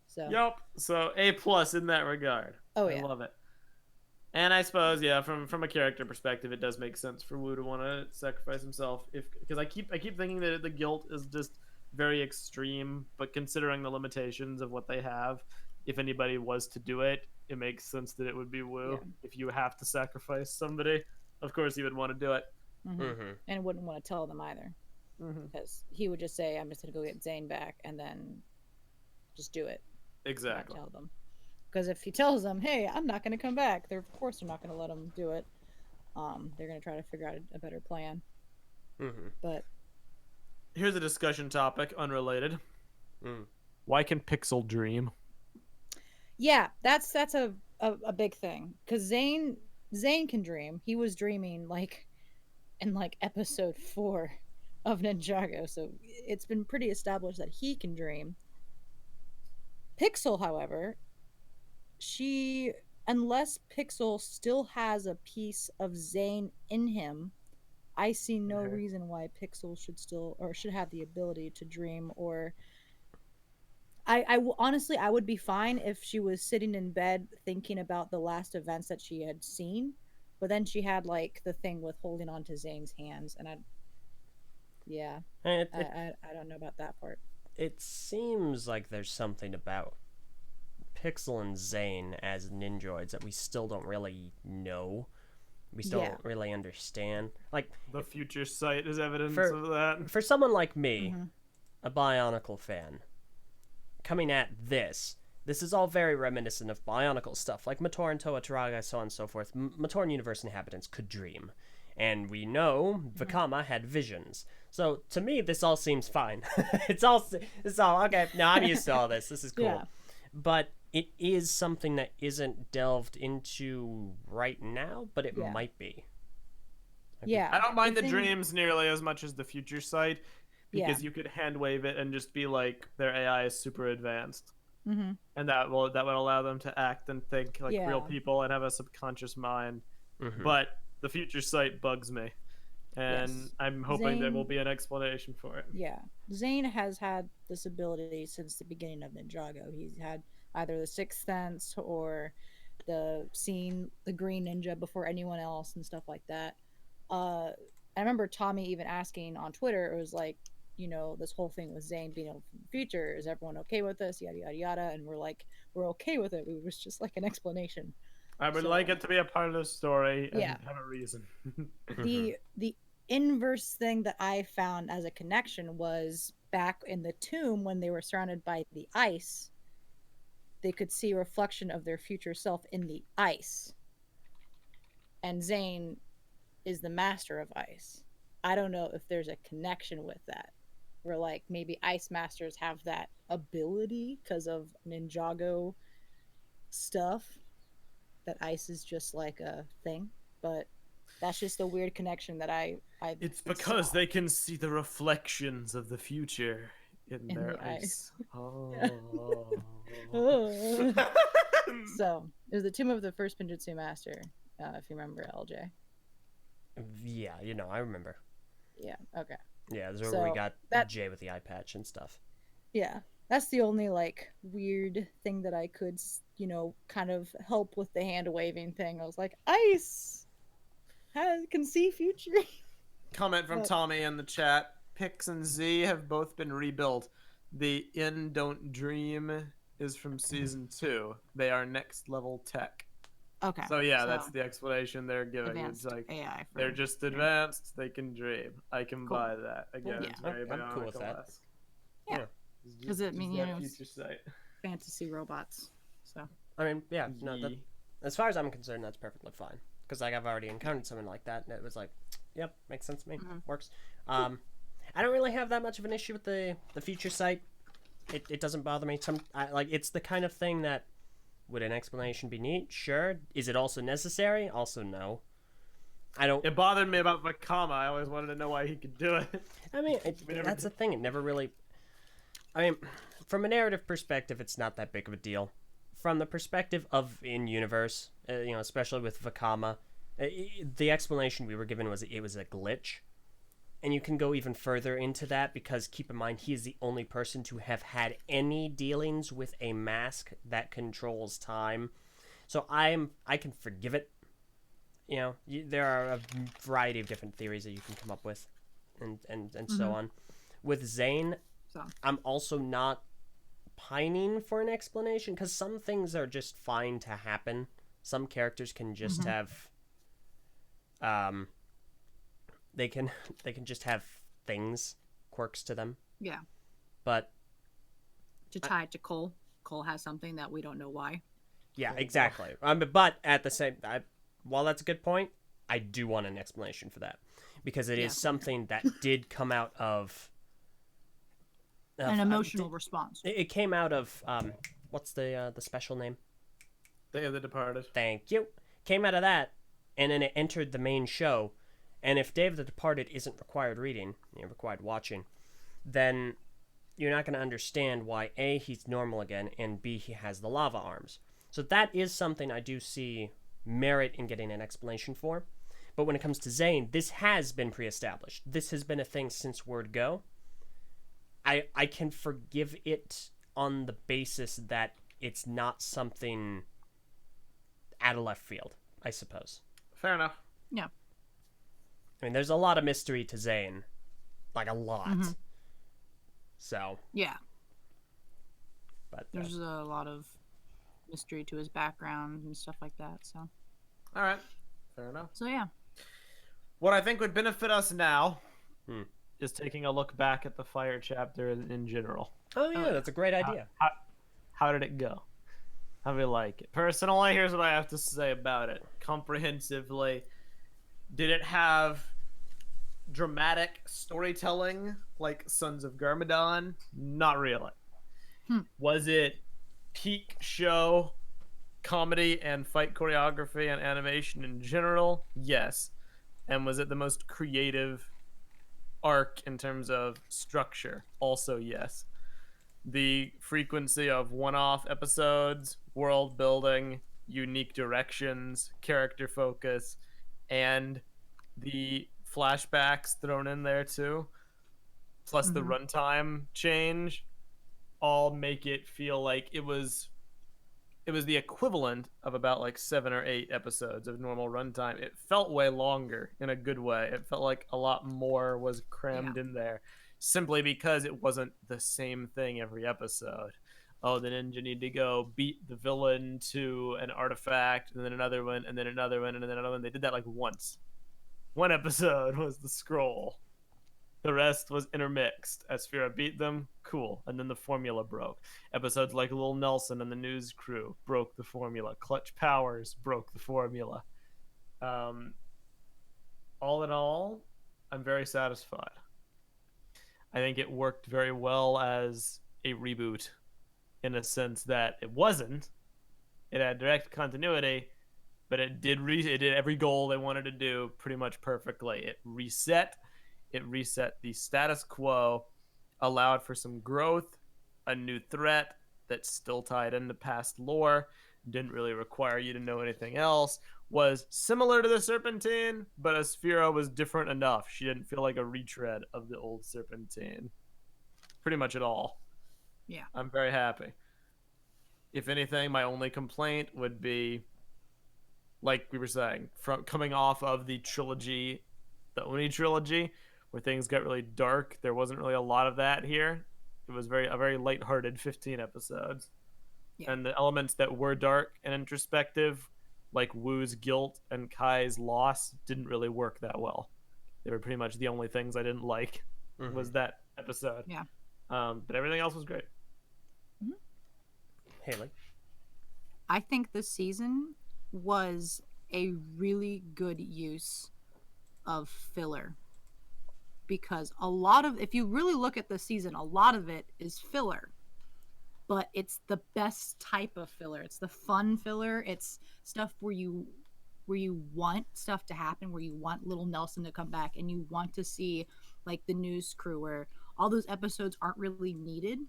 So. Yep. So A+ in that regard. Oh I yeah. love it. And I suppose, yeah, from a character perspective, it does make sense for Wu to want to sacrifice himself, because I keep thinking that the guilt is just very extreme, but considering the limitations of what they have, if anybody was to do it, it makes sense that it would be Wu. Yeah. If you have to sacrifice somebody, of course he would want to do it. Mm-hmm. And wouldn't want to tell them either, because he would just say, "I'm just gonna go get Zane back," and then just do it. Exactly. Not tell them. Because if he tells them, "Hey, I'm not going to come back," they're of course not going to let him do it. They're going to try to figure out a better plan. Mm-hmm. But Here's a discussion topic, unrelated. Mm. Why can Pixel dream? yeah, that's a big thing. Because Zane can dream. He was dreaming like in like episode 4 of Ninjago, so it's been pretty established that he can dream. Pixel, however, unless Pixel still has a piece of Zane in him, I see no reason why Pixel should have the ability to dream. Or honestly, I would be fine if she was sitting in bed thinking about the last events that she had seen, but then she had like the thing with holding on to Zane's hands, and I don't know about that part. It seems like there's something about Pixel and Zane as ninjoids that we still don't really know. We still don't really understand. Like, The future sight is evidence For- of that. for someone like me, a Bionicle fan, coming at this is all very reminiscent of Bionicle stuff, like Mator and Toa Taraga, so on and so forth. Mator and Universe inhabitants could dream. And we know Vakama had visions. So, to me, this all seems fine. It's all okay. No, I'm used to all this. This is cool. Yeah. But it is something that isn't delved into right now, but it Yeah. might be. Yeah. I don't mind the thing- dreams nearly as much as the future sight, because you could hand wave it and just be like their AI is super advanced, Mm-hmm. and that would allow them to act and think like real Yeah. people and have a subconscious mind. Mhm. But the future sight bugs me, and Yes. I'm hoping there will Zane- be an explanation for it. Yeah. Zane has had this ability since the beginning of Ninjago. He's had either the Sixth Sense or the seeing the Green Ninja before anyone else and stuff like that. I remember Tommy even asking on Twitter, it was like, this whole thing with Zane being able from the future, is everyone okay with this? Yada yada yada. And we're like, we're okay with it. It was just like an explanation. I would So- like it to be a part of the story and Yeah. have a reason. The inverse thing that I found as a connection was back in the tomb when they were surrounded by the ice, they could see a reflection of their future self in the ice. And Zane is the master of ice. I don't know if there's a connection with that. Where like maybe ice masters have that ability because of Ninjago stuff. That ice is just like a thing. But that's just a weird connection that I It's because saw. they can see the reflections of the future in In their the ice. Oh. So it was the tomb of the first Pinjutsu master, if you remember LJ. Yeah, I remember. Yeah. Okay. Yeah, that's where we So, got that- Jay with the eye patch and stuff. Yeah. That's the only like weird thing that I could, kind of help with the hand waving thing. I was like, ice can see future. Comment from But- Tommy in the chat. Pix and Z have both been rebuilt. The In Don't Dream is from season 2. They are next level tech. Okay. So yeah, that's the explanation they're giving. advanced It's like AI. For they're just advanced. They can dream. I can Cool. buy that. Again, Yeah. it's very I'm cool with that. Bionicle-esque. Yeah. It's 'Cause it mean, that it's future sight. fantasy robots. So I mean, yeah, no, Yee. as far as I'm concerned, that's perfectly fine. Because like I've already encountered something like that, and it was like, yep, makes sense to me, works. I don't really have that much of an issue with the future sight. It doesn't bother me. It's the kind of thing that would an explanation be neat? Sure. Is it also necessary? Also, no. I don't. It bothered me about Vakama. I always wanted to know why he could do it. I mean, We never that's the did. thing. It never really. I mean, from a narrative perspective, it's not that big of a deal. From the perspective of in-universe, especially with Vakama, the explanation we were given was it was a glitch. And you can go even further into that because keep in mind, he is the only person to have had any dealings with a mask that controls time. So I can forgive it. There are a variety of different theories that you can come up with and so on. With Zane, So. I'm also not pining for an explanation because some things are just fine to happen. Some characters can just have they can just have things, quirks to them. yeah. But To tie it to Cole. Cole has something that we don't know why. yeah, exactly. But at the same time, while that's a good point, I do want an explanation for that because it is something that did come out of An emotional response. It came out of what's the special name? Day of the Departed. Thank you. Came out of that, and then it entered the main show. And if Day of the Departed isn't required reading, required watching, then you're not going to understand why A, he's normal again, and B, he has the lava arms. So that is something I do see merit in getting an explanation for. But when it comes to Zane, this has been pre-established. This has been a thing since Word Go. I can forgive it on the basis that it's not something out of left field, I suppose. Fair enough. Yeah. I mean, there's a lot of mystery to Zane. Like, a lot. So, Yeah. but... There's a lot of mystery to his background and stuff like that. So. All right. Fair enough. So yeah. What I think would benefit us now Hmm. is taking a look back at the fire chapter in general. Oh, yeah, that's a great idea. How did it go? How do we like it? Personally, here's what I have to say about it. Comprehensively, did it have dramatic storytelling like Sons of Garmadon? Not really. Was it peak show, comedy and fight choreography and animation in general? Yes. And was it the most creative arc in terms of structure? Also, yes. The frequency of one-off episodes, world building, unique directions, character focus, and the flashbacks thrown in there too, plus the Mm-hmm. runtime change, all make it feel like it was the equivalent of about like 7 or 8 episodes of normal runtime. It felt way longer in a good way. It felt like a lot more was Yeah. crammed in there simply because it wasn't the same thing every episode. Oh, the ninja need to go beat the villain to an artifact, and then another one, and then another one, and then another one. They did that like once. One episode was the scroll. The rest was intermixed. As Sphera beat them, cool. And then the formula broke. Episodes like Lil Nelson and the News Crew broke the formula. Clutch Powers broke the formula. Um, all in all, I'm very satisfied. I think it worked very well as a reboot in a sense that it wasn't. It had direct continuity, but it did every goal they wanted to do pretty much perfectly. It reset the status quo, allowed for some growth, a new threat that still tied into past lore, didn't really require you to know anything else, was similar to the Serpentine, but Asphira was different enough. She didn't feel like a retread of the old Serpentine. Pretty much at all. Yeah. I'm very happy. If anything, my only complaint would be, like we were saying, from coming off of the trilogy, the Oni trilogy, where things got really dark. There wasn't really a lot of that here. It was a very lighthearted 15 episodes. Yeah. And the elements that were dark and introspective, like Wu's guilt and Kai's loss, didn't really work that well. They were pretty much the only things I didn't like was that episode. Yeah. But everything else was great. Haley. I think this season was a really good use of filler, because a lot of, if you really look at the season, a lot of it is filler, but it's the best type of filler. It's the fun filler. It's stuff where you want stuff to happen, where you want little Nelson to come back, and you want to see like the News Crew, where all those episodes aren't really needed,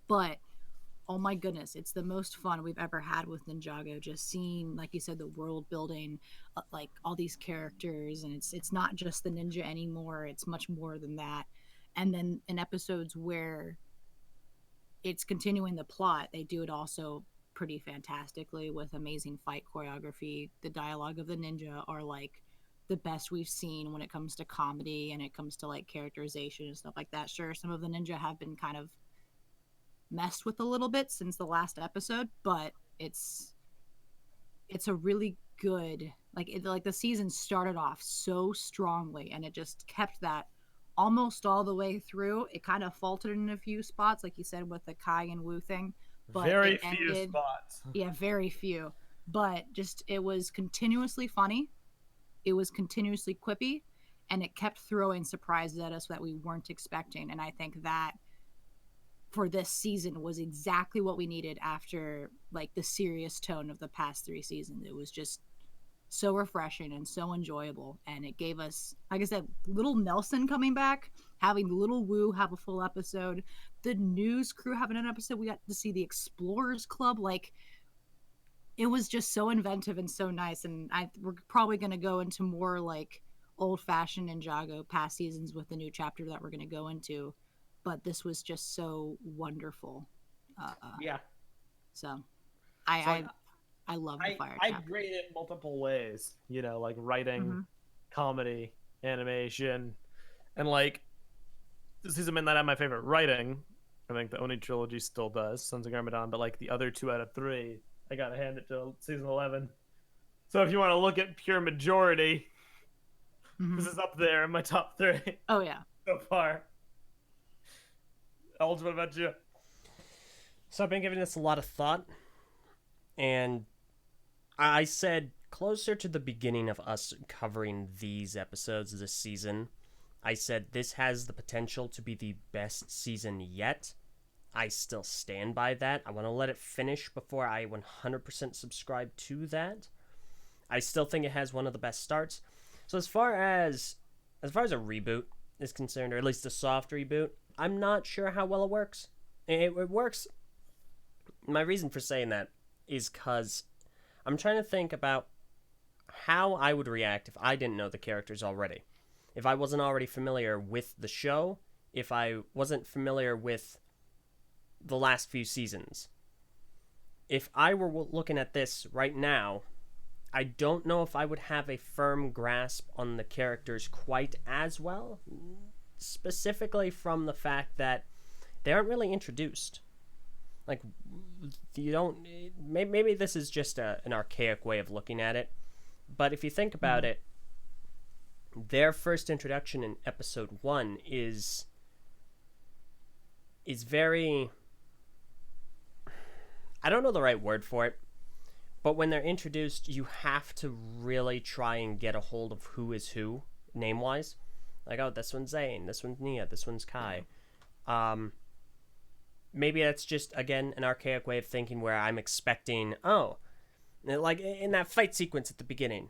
but oh my goodness, it's the most fun we've ever had with Ninjago. Just seeing, like you said, the world building, like all these characters, and it's not just the ninja anymore. It's much more than that. And then in episodes where it's continuing the plot, they do it also pretty fantastically with amazing fight choreography. The dialogue of the ninja are like the best we've seen when it comes to comedy and it comes to like characterization and stuff like that. Sure, some of the ninja have been kind of messed with a little bit since the last episode, but it's a really good, like the season started off so strongly and it just kept that almost all the way through. It kind of faltered in a few spots, like you said, with the Kai and Wu thing, but Very it few ended, spots. yeah, very few, but just it was continuously funny, it was continuously quippy, and it kept throwing surprises at us that we weren't expecting. And I think that for this season was exactly what we needed after like the serious tone of the past 3 seasons. It was just so refreshing and so enjoyable, and it gave us, like I said, little Nelson coming back, having little Wu have a full episode, the News Crew having an episode, we got to see the Explorers Club. Like, it was just so inventive and so nice. And we're probably going to go into more like old-fashioned Ninjago past seasons with the new chapter that we're going to go into, but this was just so wonderful. Yeah. So So I love the fire I chapter. grade it multiple ways, like writing, comedy, animation, and like this season may not have my favorite writing. I think the Oni trilogy still does, Sons of Garmadon, but like the other 2 out of 3, I gotta hand it to season 11. So if you want to look at pure majority, this is up there in my top 3 Oh yeah. so far. Elge, what about you? So I've been giving this a lot of thought, and I said closer to the beginning of us covering these episodes this season, I said this has the potential to be the best season yet. I still stand by that. I want to let it finish before I 100% subscribe to that. I still think it has one of the best starts. So as far as a reboot is concerned, or at least a soft reboot, I'm not sure how well it works. It works. My reason for saying that is because I'm trying to think about how I would react if I didn't know the characters already. If I wasn't already familiar with the show, if I wasn't familiar with the last few seasons. If I were looking at this right now, I don't know if I would have a firm grasp on the characters quite as well, specifically from the fact that they aren't really introduced. Like, you don't... Maybe this is just an archaic way of looking at it, but if you think about it, their first introduction in episode 1 is very... I don't know the right word for it, but when they're introduced, you have to really try and get a hold of who is who, name-wise. Like, oh, this one's Zane, this one's Nia, this one's Kai. Maybe that's just, again, an archaic way of thinking where I'm expecting, oh, like in that fight sequence at the beginning.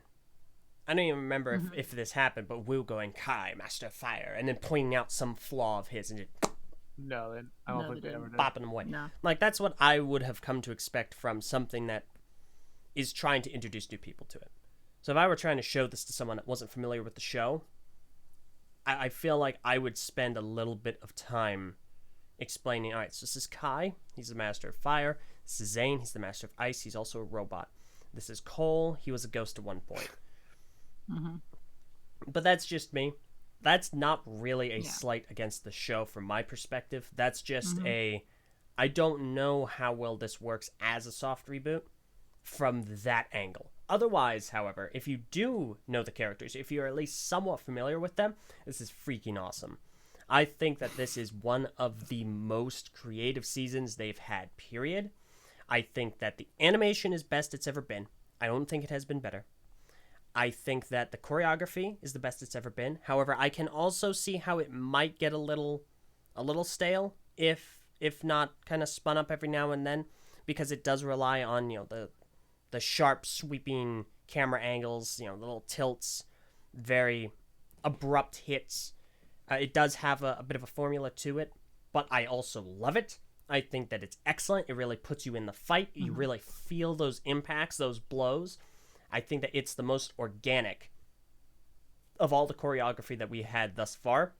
I don't even remember if this happened, but Wu going, Kai, Master of Fire, and then pointing out some flaw of his and just... No, I don't think they ever did. Bopping them away. No. Like, that's what I would have come to expect from something that is trying to introduce new people to it. So if I were trying to show this to someone that wasn't familiar with the show, I feel like I would spend a little bit of time explaining, all right, so this is Kai. He's the Master of Fire. This is Zane. He's the Master of Ice. He's also a robot. This is Cole. He was a ghost at one point. But that's just me. That's not really a slight against the show from my perspective. That's just I don't know how well this works as a soft reboot from that angle. Otherwise, however, if you do know the characters, if you're at least somewhat familiar with them, this is freaking awesome. I think that this is one of the most creative seasons they've had, period. I think that the animation is best it's ever been. I don't think it has been better. I think that the choreography is the best it's ever been. However, I can also see how it might get a little stale if not kind of spun up every now and then, because it does rely on, the sharp sweeping camera angles, the little tilts, very abrupt hits. It does have a bit of a formula to it, but I also love it. I think that it's excellent. It really puts you in the fight. You really feel those impacts, those blows. I think that it's the most organic of all the choreography that we had thus far.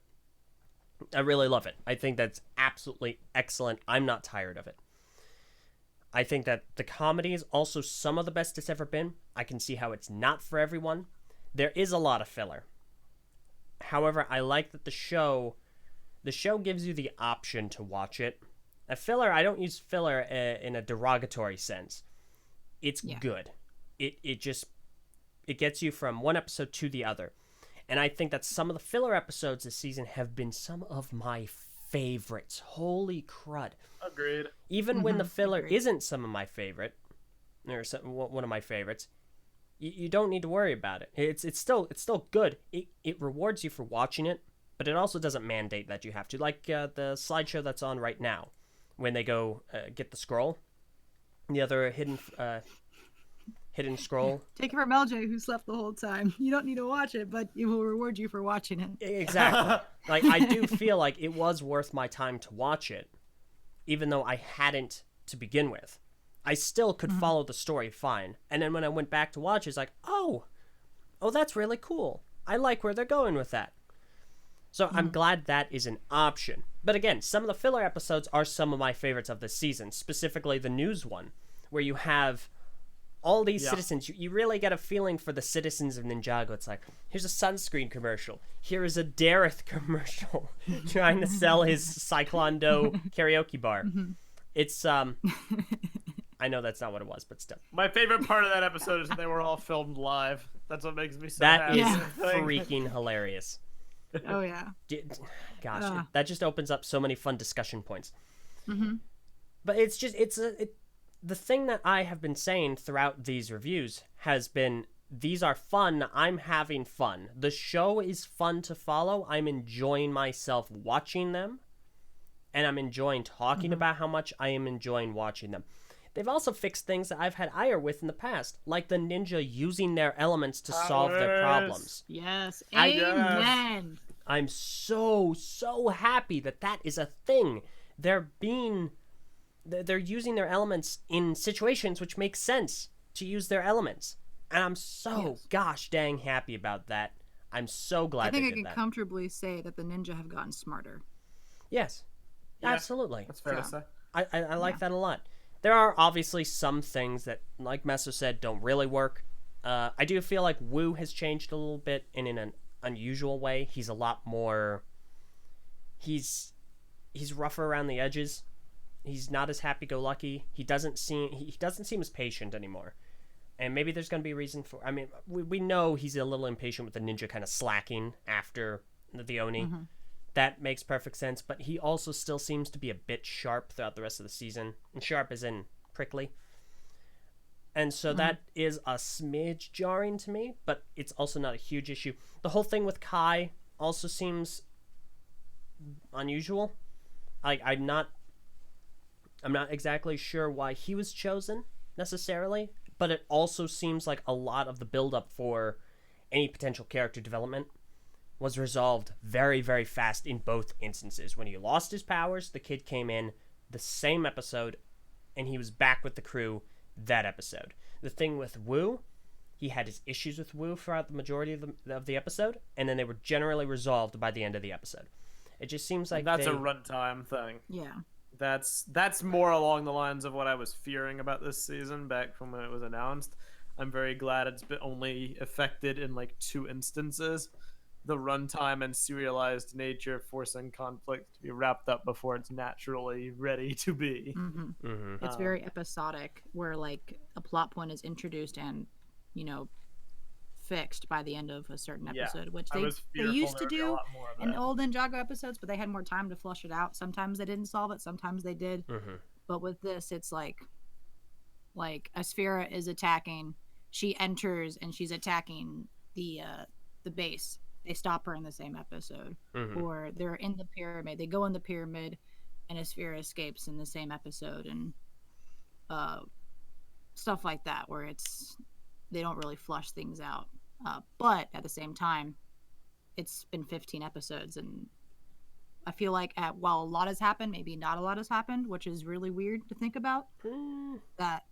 I really love it. I think that's absolutely excellent. I'm not tired of it. I think that the comedy is also some of the best it's ever been. I can see how it's not for everyone. There is a lot of filler. However, I like that the show gives you the option to watch it. A filler, I don't use filler in a derogatory sense. It's good. It gets you from one episode to the other. And I think that some of the filler episodes this season have been some of my favorites. Holy crud. Agreed. Even when the filler isn't some of my favorite, or one of my favorites, you don't need to worry about it. It's still good. It rewards you for watching it, but it also doesn't mandate that you have to. Like the slideshow that's on right now, when they go get the scroll, the other hidden scroll. Take it from LJ, who slept the whole time. You don't need to watch it, but it will reward you for watching it. Exactly. Like, I do feel like it was worth my time to watch it, even though I hadn't to begin with. I still could follow the story fine. And then when I went back to watch, it's like, oh, that's really cool. I like where they're going with that. So I'm glad that is an option. But again, some of the filler episodes are some of my favorites of this season, specifically the news one, where you have all these citizens. You really get a feeling for the citizens of Ninjago. It's like, here's a sunscreen commercial. Here is a Dareth commercial trying to sell his Cyclondo karaoke bar. It's, I know that's not what it was, but still. My favorite part of that episode is that they were all filmed live. That's what makes me so happy. That is freaking hilarious. Oh, yeah. Gosh, that just opens up so many fun discussion points. But it's just, the thing that I have been saying throughout these reviews has been, these are fun. I'm having fun. The show is fun to follow. I'm enjoying myself watching them. and I'm enjoying talking about how much I am enjoying watching them. They've also fixed things that I've had ire with in the past, like the ninja using their elements to solve their problems. Yes. I- Amen. I'm so happy that that is a thing. They're using their elements in situations which make sense to use their elements, and I'm so gosh dang happy about that. I'm so glad I think they I did can that. comfortably say that the ninja have gotten smarter. Yes, Yeah, absolutely. That's fair to say. I like that a lot. There are obviously some things that, like Messer said, don't really work. I do feel like Wu has changed a little bit in an unusual way. He's a lot more. He's rougher around the edges. He's not as happy-go-lucky. He doesn't seem as patient anymore. And maybe there's going to be a reason for. I mean, we know he's a little impatient with the ninja kind of slacking after the Oni. Mm-hmm. That makes perfect sense, but he also still seems to be a bit sharp throughout the rest of the season. And sharp as in prickly. And so that is a smidge jarring to me, but it's also not a huge issue. The whole thing with Kai also seems unusual. I'm not exactly sure why he was chosen necessarily, but it also seems like a lot of the build-up for any potential character development was resolved very, very fast in both instances. When he lost his powers, the kid came in the same episode, and he was back with the crew that episode. The thing with Wu, he had his issues with Wu throughout the majority of the episode, and then they were generally resolved by the end of the episode. It just seems like That's a runtime thing. Yeah. That's more along the lines of what I was fearing about this season back from when it was announced. I'm very glad it's been only affected in like 2 instances. The runtime and serialized nature forcing conflict to be wrapped up before it's naturally ready to be. It's very episodic, where like a plot point is introduced and, fixed by the end of a certain episode, which they used to do in old Ninjago episodes, but they had more time to flush it out. Sometimes they didn't solve it, sometimes they did. But with this, it's like Asphira is attacking, she enters and she's attacking the base. They stop her in the same episode. Or they're in the pyramid, they go in the pyramid and Asphira escapes in the same episode, and stuff like that, where they don't really flush things out. But at the same time, it's been 15 episodes, and I feel like while a lot has happened, maybe not a lot has happened, which is really weird to think about. That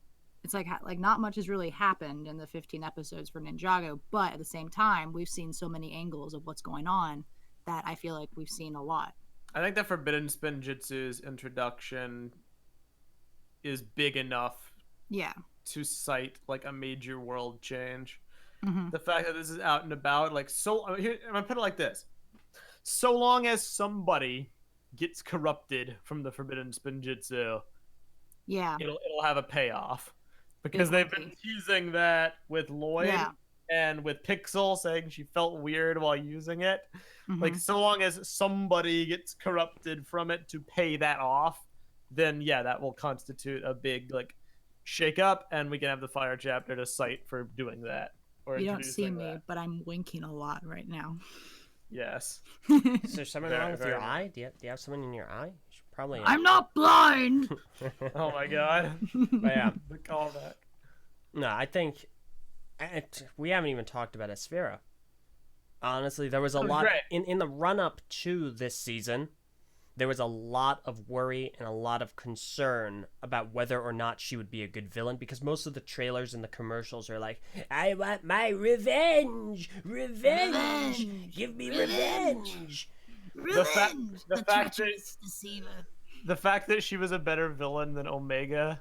it's like not much has really happened in the 15 episodes for Ninjago, but at the same time, we've seen so many angles of what's going on that I feel like we've seen a lot. I think that Forbidden Spin Jutsu's introduction is big enough to cite like a major world change. The fact that this is out and about, like, I'm gonna put it like this: so long as somebody gets corrupted from the Forbidden Spin Jutsu, it'll have a payoff, because they've been teasing that with Lloyd and with Pixel, saying she felt weird while using it. Like, so long as somebody gets corrupted from it to pay that off, then that will constitute a big like shake up, and we can have the Fire chapter to cite for doing that. You don't see me, but I'm winking a lot right now. Yes. Is there something wrong with your eye? Do you have something in your eye? You should probably. I'm not blind. Oh my god. But yeah, the callback. No, I think we haven't even talked about Asphira. Honestly, there was a lot in the run up to this season. There was a lot of worry and a lot of concern about whether or not she would be a good villain, because most of the trailers and the commercials are like, I want my revenge! Revenge! Give me revenge! The fact that she was a better villain than Omega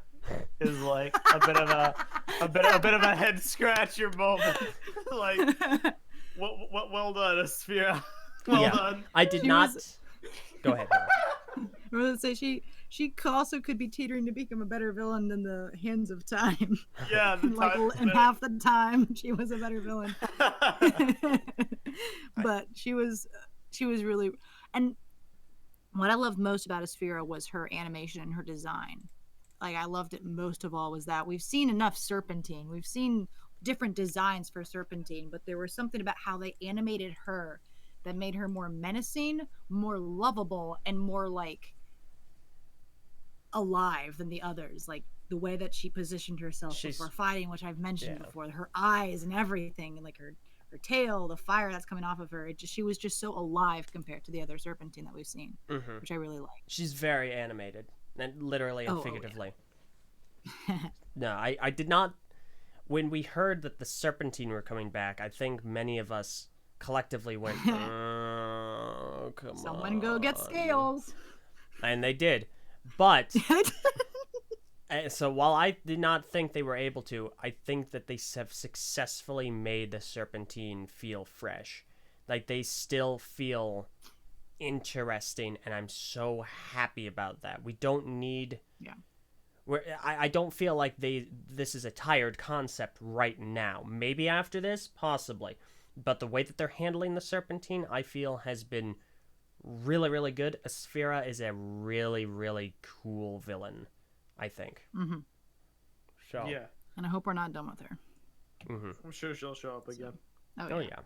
is like a bit of a head scratcher moment. Like, well done, Asphira. Well done. I did not. Go ahead. I was gonna say she also could be teetering to become a better villain than the Hands of Time. Yeah, and half the time she was a better villain. But she was really, and what I loved most about Asphira was her animation and her design. Like, I loved it most of all was that we've seen enough Serpentine. We've seen different designs for Serpentine, but there was something about how they animated her that made her more menacing, more lovable, and more like alive than the others. Like the way that she positioned herself before fighting, which I've mentioned before, her eyes and everything, and like her tail, the fire that's coming off of her. She was just so alive compared to the other Serpentine that we've seen, which I really like. She's very animated, and literally and figuratively. No, I did not. When we heard that the Serpentine were coming back, I think many of us collectively went, oh, come Someone go get scales. And they did. But, so while I did not think they were able to, I think that they have successfully made the Serpentine feel fresh. Like, they still feel interesting, and I'm so happy about that. We don't need... Yeah. I don't feel like this is a tired concept right now. Maybe after this, possibly. But the way that they're handling the Serpentine, I feel, has been really, really good. Asphira is a really, really cool villain, I think. Mm-hmm. So, yeah. And I hope we're not done with her. Mm-hmm. I'm sure she'll show up again. Oh, yeah.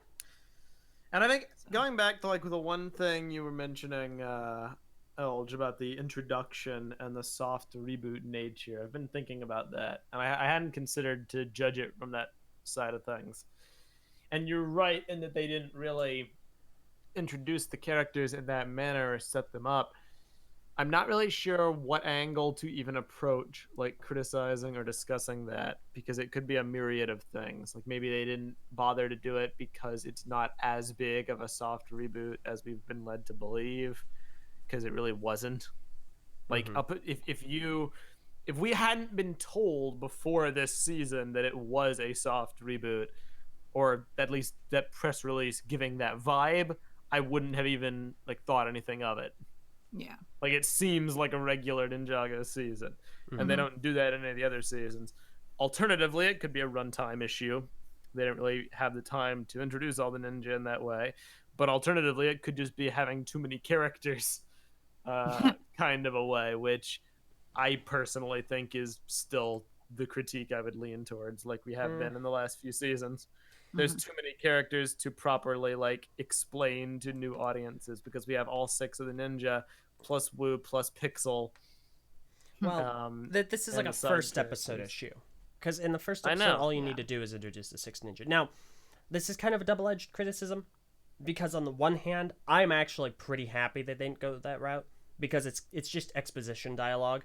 And I think, going back to like the one thing you were mentioning, Elge, about the introduction and the soft reboot nature. I've been thinking about that, and I hadn't considered to judge it from that side of things. And you're right in that they didn't really introduce the characters in that manner or set them up. I'm not really sure what angle to even approach, like criticizing or discussing that, because it could be a myriad of things. Like maybe they didn't bother to do it because it's not as big of a soft reboot as we've been led to believe. Because it really wasn't. Like if we hadn't been told before this season that it was a soft reboot, or at least that press release giving that vibe, I wouldn't have even like thought anything of it. Yeah. Like it seems like a regular Ninjago season, and they don't do that in any of the other seasons. Alternatively, it could be a runtime issue. They didn't really have the time to introduce all the ninja in that way. But alternatively, it could just be having too many characters. Kind of a way, which I personally think is still the critique I would lean towards, like we have been in the last few seasons. There's too many characters to properly like explain to new audiences, because we have all 6 of the ninja plus Wu plus Pixel. Well, this is like a first episode issue, because in the first episode all you need to do is introduce the 6 ninja. Now this is kind of a double-edged criticism, because on the one hand I'm actually pretty happy that they didn't go that route, because it's just exposition dialogue.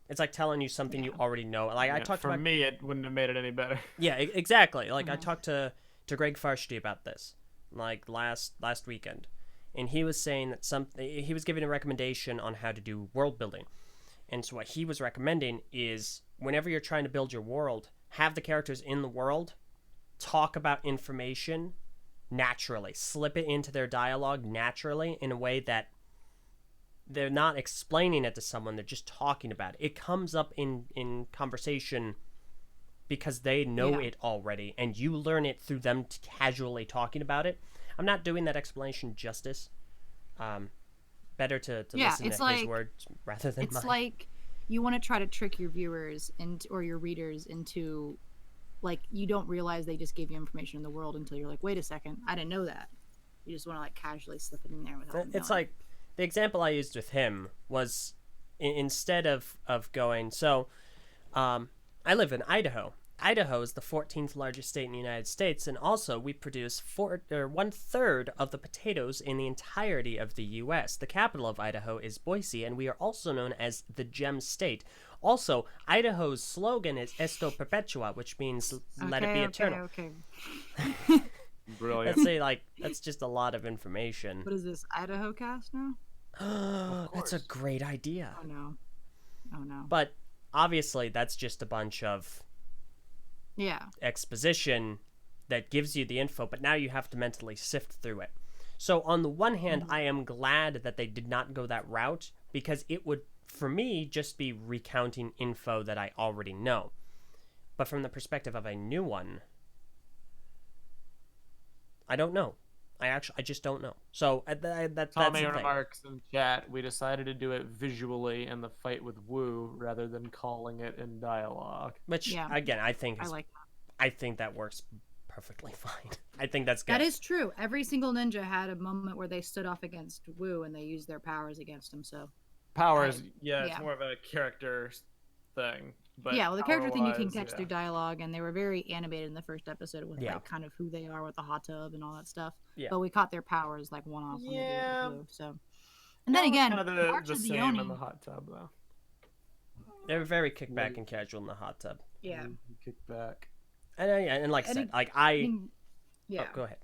It's like telling you something you already know. Like I talked for me, it wouldn't have made it any better. Yeah, exactly. Like I talked to Greg Farshty about this, like last weekend, and he was saying that he was giving a recommendation on how to do world building, and so what he was recommending is whenever you're trying to build your world, have the characters in the world talk about information naturally, slip it into their dialogue naturally in a way that they're not explaining it to someone, they're just talking about it. It comes up in conversation because they know it already, and you learn it through them casually talking about it. I'm not doing that explanation justice. Better to listen to his words rather than mine. It's like you want to try to trick your viewers or your readers into, like, you don't realize they just gave you information in the world until you're like, wait a second, I didn't know that. You just want to like casually slip it in there without them It's knowing. like the example I used with him was instead of going, so I live in Idaho. Idaho is the 14th largest state in the United States, and also we produce 1/3 of the potatoes in the entirety of the U.S. The capital of Idaho is Boise, and we are also known as the Gem State. Also, Idaho's slogan is Esto Perpetua, which means let it be eternal. Okay. Brilliant. That's just a lot of information. What is this, NinjagoCast now? That's a great idea. Oh no. But obviously that's just a bunch of exposition that gives you the info, but now you have to mentally sift through it. So on the one hand, I am glad that they did not go that route, because it would, for me, just be recounting info that I already know. But from the perspective of a new one, I don't know. I just don't know. So that's Tommy the thing. remarks in chat, we decided to do it visually in the fight with Wu rather than calling it in dialogue. Which, again, I think that works perfectly fine. I think that's good. That is true. Every single ninja had a moment where they stood off against Wu and they used their powers against him. So powers, yeah, it's yeah. more of a character thing. But Yeah, well, the character thing you can catch yeah. through dialogue, and they were very animated in the first episode with Yeah. like kind of who they are with the hot tub and all that stuff. Yeah. But we caught their powers like one off when they do it Yeah. with Blue. So, and then again, kind of March the of the same Oni. in the hot tub though. They were very kickback and casual in the hot tub. Yeah. Kick back. And like I said, like yeah. Oh, go ahead.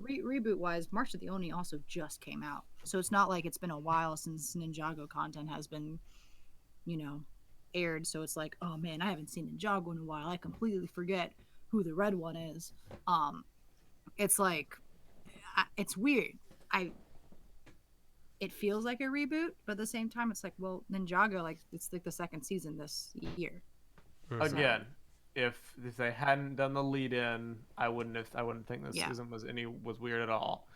Reboot wise, March of the Oni also just came out, so it's not like it's been a while since Ninjago content has been, aired. So it's like, oh man, I haven't seen Ninjago in a while. I completely forget who the red one is. It's like, it's weird. It feels like a reboot, but at the same time, it's like, well, Ninjago, like it's like the second season this year. Again, if they hadn't done the lead in, I wouldn't think this season was weird at all.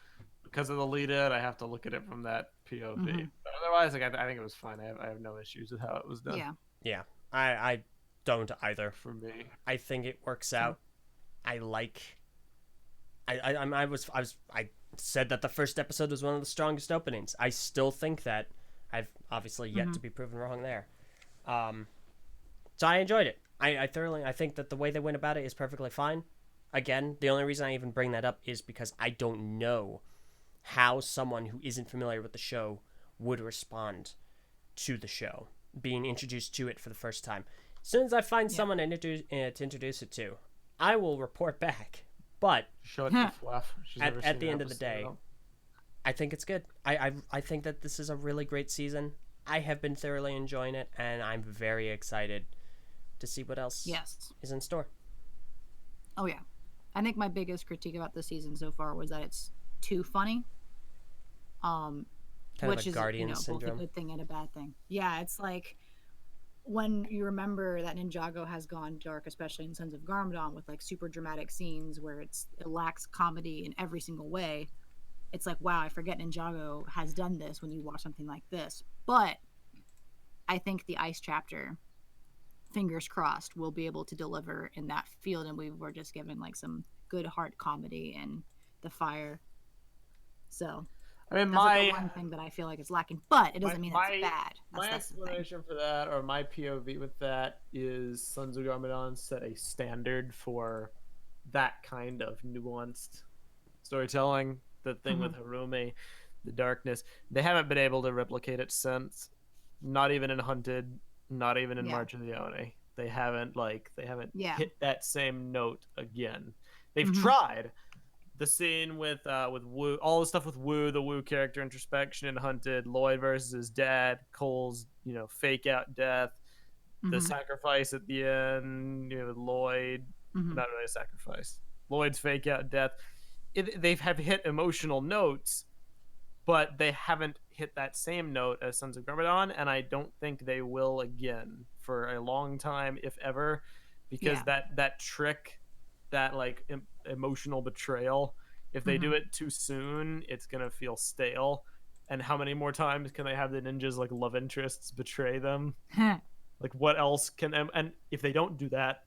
Because of the lead in, I have to look at it from that POV. But otherwise, like I think it was fine. I have no issues with how it was done. Yeah. I don't either. For me, I think it works out. I said that the first episode was one of the strongest openings. I still think that. I've obviously yet to be proven wrong there. So I enjoyed it. I think that the way they went about it is perfectly fine. Again, the only reason I even bring that up is because I don't know how someone who isn't familiar with the show would respond to the show, being introduced to it for the first time. As soon as I find someone to introduce it to, I will report back. But show it to Fluff. At the end of the day, I think it's good. I think that this is a really great season. I have been thoroughly enjoying it, and I'm very excited to see what else is in store. Oh yeah, I think my biggest critique about the season so far was that it's too funny. Which is Guardian both syndrome. a good thing and a bad thing. Yeah, it's like when you remember that Ninjago has gone dark, especially in Sons of Garmadon, with like super dramatic scenes where it lacks comedy in every single way. It's like, wow, I forget Ninjago has done this when you watch something like this. But I think the Ice chapter, fingers crossed, will be able to deliver in that field, and we were just given like some good heart comedy and the fire. So I mean, that's like the one thing that I feel like is lacking, but it doesn't mean it's bad. My explanation for that, or my POV with that, is Sons of Garmadon set a standard for that kind of nuanced storytelling. The thing with Harumi, the darkness, they haven't been able to replicate it since. Not even in Hunted, not even in March of the Oni. They haven't hit that same note again. They've tried. The scene with Wu, all the stuff with Wu, the Wu character introspection in Hunted, Lloyd versus his dad, Cole's fake out death, the sacrifice at the end, Lloyd, not really a sacrifice, Lloyd's fake out death. They have hit emotional notes, but they haven't hit that same note as Sons of Garmadon, and I don't think they will again for a long time, if ever, because that trick, that like emotional betrayal, if they do it too soon, it's gonna feel stale. And how many more times can they have the ninjas like love interests betray them? Like what else can, and if they don't do that,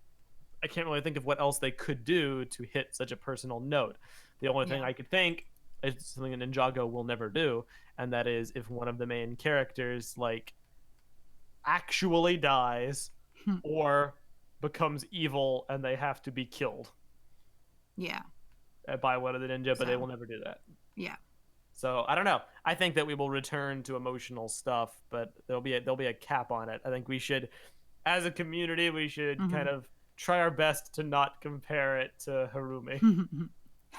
I can't really think of what else they could do to hit such a personal note. The only thing I could think is something that Ninjago will never do, and that is if one of the main characters like actually dies or becomes evil and they have to be killed. Yeah. By one of the ninja, but they will never do that. Yeah. So I don't know. I think that we will return to emotional stuff, but there'll be a cap on it. I think we should, as a community, we should kind of try our best to not compare it to Harumi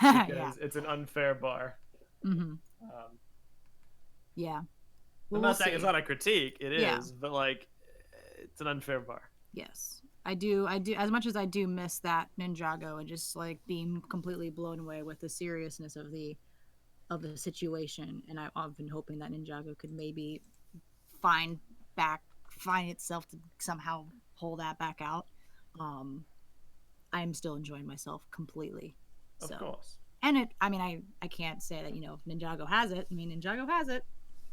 because it's an unfair bar. Yeah. I'm not saying it's not a critique. It is, but like, it's an unfair bar. Yes. I do. As much as I do miss that Ninjago and just like being completely blown away with the seriousness of the situation, and I've been hoping that Ninjago could maybe find itself to somehow pull that back out. I am still enjoying myself completely. Of course. And I can't say that if Ninjago has it. I mean, Ninjago has it.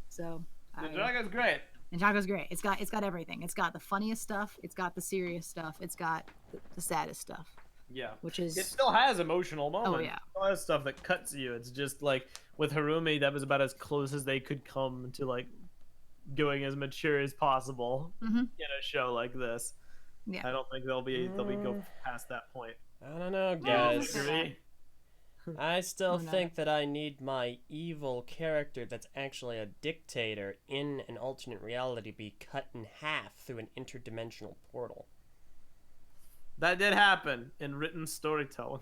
So Ninjago's great. Ninjago's great. It's got everything. It's got the funniest stuff. It's got the serious stuff. It's got the saddest stuff. Yeah. Which is, it still has emotional moments. Oh yeah. It still has stuff that cuts you. It's just like with Harumi, that was about as close as they could come to like going as mature as possible Mm-hmm. in a show like this. Yeah. I don't think they'll be go past that point. I don't know, Yeah, guys. Agree? I still Who knows? think that I need my evil character that's actually a dictator in an alternate reality be cut in half through an interdimensional portal. That did happen in written storytelling.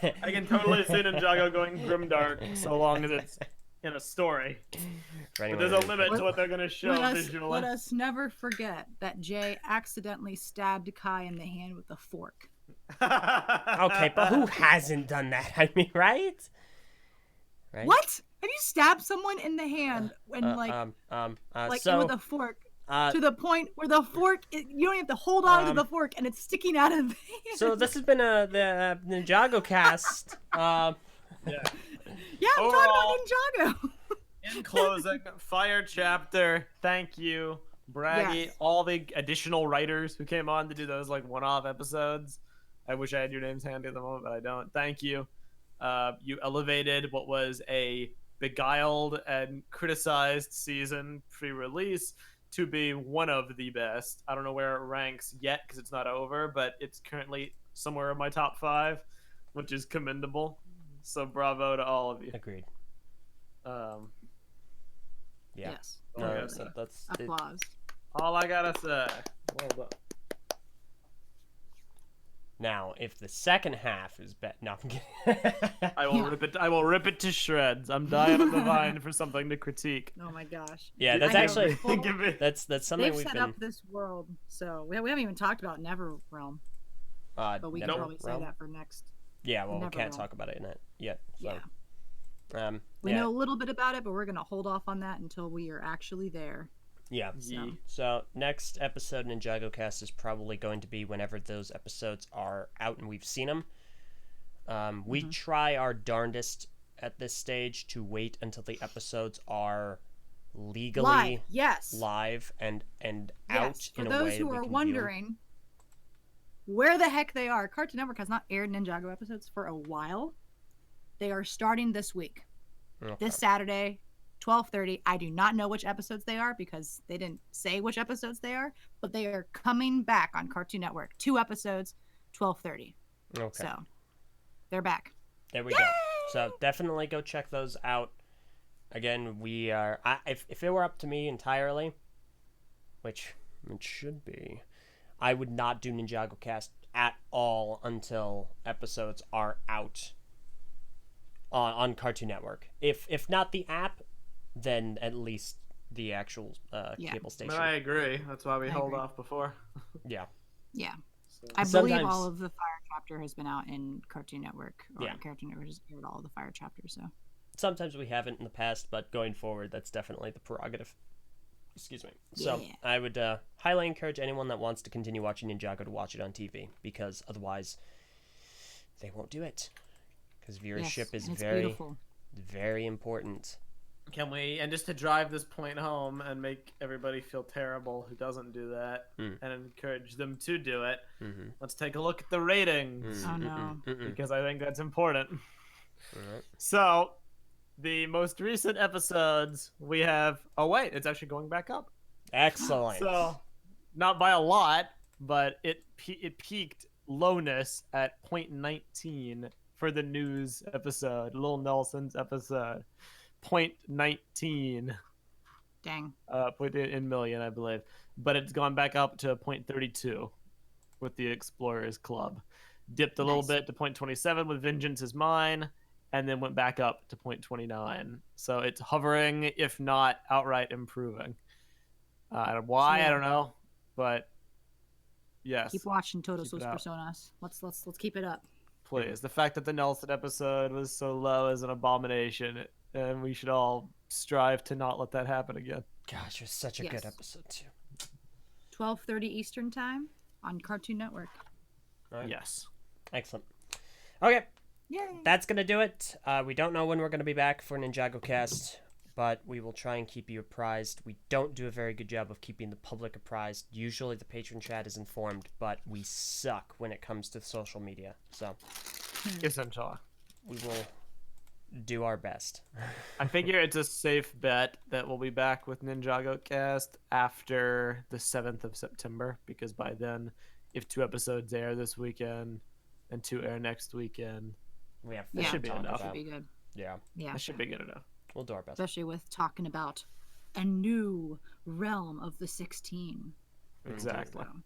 I can totally see Ninjago going grimdark so long as it's in a story. But there's a limit to what they're going to show visually. Let us never forget that Jay accidentally stabbed Kai in the hand with a fork. Okay, but who hasn't done that? I mean, right? Right? What? Have you stabbed someone in the hand and so, with a fork uh, to the point where the fork you don't have to hold on to the fork and it's sticking out of the hand? so this has been the NinjagoCast. Yeah. Yeah, I'm Overall- talking about Ninjago. In closing, Fire Chapter, thank you, Braggy, Yes. all the additional writers who came on to do those like one-off episodes. I wish I had your names handy at the moment, but I don't. Thank you. You elevated what was a beguiled and criticized season pre-release to be one of the best. I don't know where it ranks yet because it's not over, but it's currently somewhere in my top 5, which is commendable. So bravo to all of you. Agreed. Yeah. Yes. No, Totally. that's it. Applause. All I gotta say. Well done. Now, if the second half is better, no, I'm kidding. I will rip it. I will rip it to shreds. I'm dying on the vine for something to critique. Oh my gosh. Yeah, that's I know. actually Well, Give me. that's something They've we've set been. up this world, so we haven't even talked about NetherRealm, but we can Never probably say Realm? that for next. Yeah, well, we can't NetherRealm. talk about it yet. So. Yeah. We Yeah. know a little bit about it, but we're gonna hold off on that until we are actually there. Yeah. Yee. So next episode in NinjagoCast is probably going to be whenever those episodes are out and we've seen them. We try our darndest at this stage to wait until the episodes are legally Live, yes. live and Yes. out For in a those way who that we are can wondering where the heck they are, Cartoon Network has not aired Ninjago episodes for a while. They are starting this week, view them. Okay. this Saturday, 12:30. I do not know which episodes they are because they didn't say which episodes they are, but they are coming back on Cartoon Network. 2 episodes, 12:30. Okay. So they're back. There we go. So definitely go check those out. Again, we are. If it were up to me entirely, which it should be, I would not do NinjagoCast at all until episodes are out on Cartoon Network. If not the app, then at least the actual cable I station. mean, I agree. That's why we I held agree. off before. Yeah. Yeah. So- I believe Sometimes- all of the Fire Chapter has been out in Cartoon Network. Or Yeah. Cartoon Network has aired all of the Fire Chapters, so. Sometimes we haven't in the past, but going forward, that's definitely the prerogative. Excuse me. So Yeah. I would highly encourage anyone that wants to continue watching Ninjago to watch it on TV, because otherwise they won't do it. Because viewership Yes, is and it's very, beautiful. very important. Can we, and just to drive this point home and make everybody feel terrible who doesn't do that, and encourage them to do it, let's take a look at the ratings, Oh no. because I think that's important. Alright. So, the most recent episodes we have. Oh wait, it's actually going back up. Excellent. So, not by a lot, but it peaked lowness at 0.19 for the news episode, Lil Nelson's episode. 0.19 Dang. in million, I believe, but it's gone back up to 0.32 with the Explorers Club. Dipped a little Nice. bit to 0.27 with Vengeance is Mine, and then went back up to 0.29. So it's hovering, if not outright improving. Why? Yeah. I don't know, but yes, Keep watching Todos Keep it Los up. Personas. Let's keep it up. please. The fact that the Nelson episode was so low is an abomination, and we should all strive to not let that happen again. Gosh, it was such a Yes. good episode too. 12:30 Eastern Time on Cartoon Network. Alright. Yes. Excellent. Okay, Yay. that's gonna do it. We don't know when we're gonna be back for NinjagoCast, but we will try and keep you apprised. We don't do a very good job of keeping the public apprised. Usually the patron chat is informed, but we suck when it comes to social media. So Essentially. we will do our best. I figure it's a safe bet that we'll be back with NinjagoCast after the 7th of September, because by then, if 2 episodes air this weekend and 2 air next weekend, We have That Yeah, should be talk enough. should about. be good. Yeah, Yeah, that should be good enough. we'll do our best. especially with talking about a new realm of the 16. Exactly. So,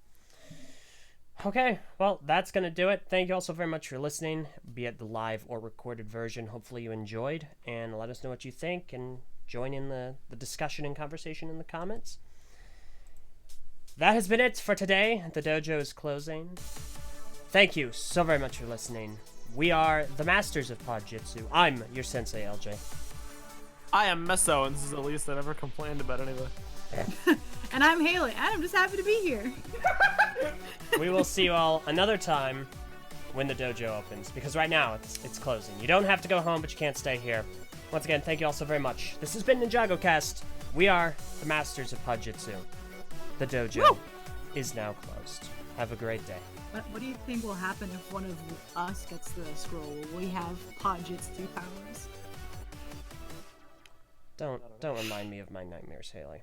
Okay, well, that's going to do it. Thank you all so very much for listening, be it the live or recorded version. Hopefully you enjoyed, and let us know what you think, and join in the discussion and conversation in the comments. That has been it for today. The dojo is closing. Thank you so very much for listening. We are the Masters of Podjitsu. I'm your sensei, LJ. I am Meso, and this is the least I ever complained about anyway. and I'm Haley, and I'm just happy to be here. We will see you all another time when the dojo opens, because right now it's closing. You don't have to go home, but you can't stay here. Once again, thank you all so very much. This has been NinjagoCast. We are the Masters of Podjitsu. The dojo is now closed. Have a great day. What do you think will happen if one of us gets the scroll? Will we have Podjitsu powers? Don't remind me of my nightmares, Haley.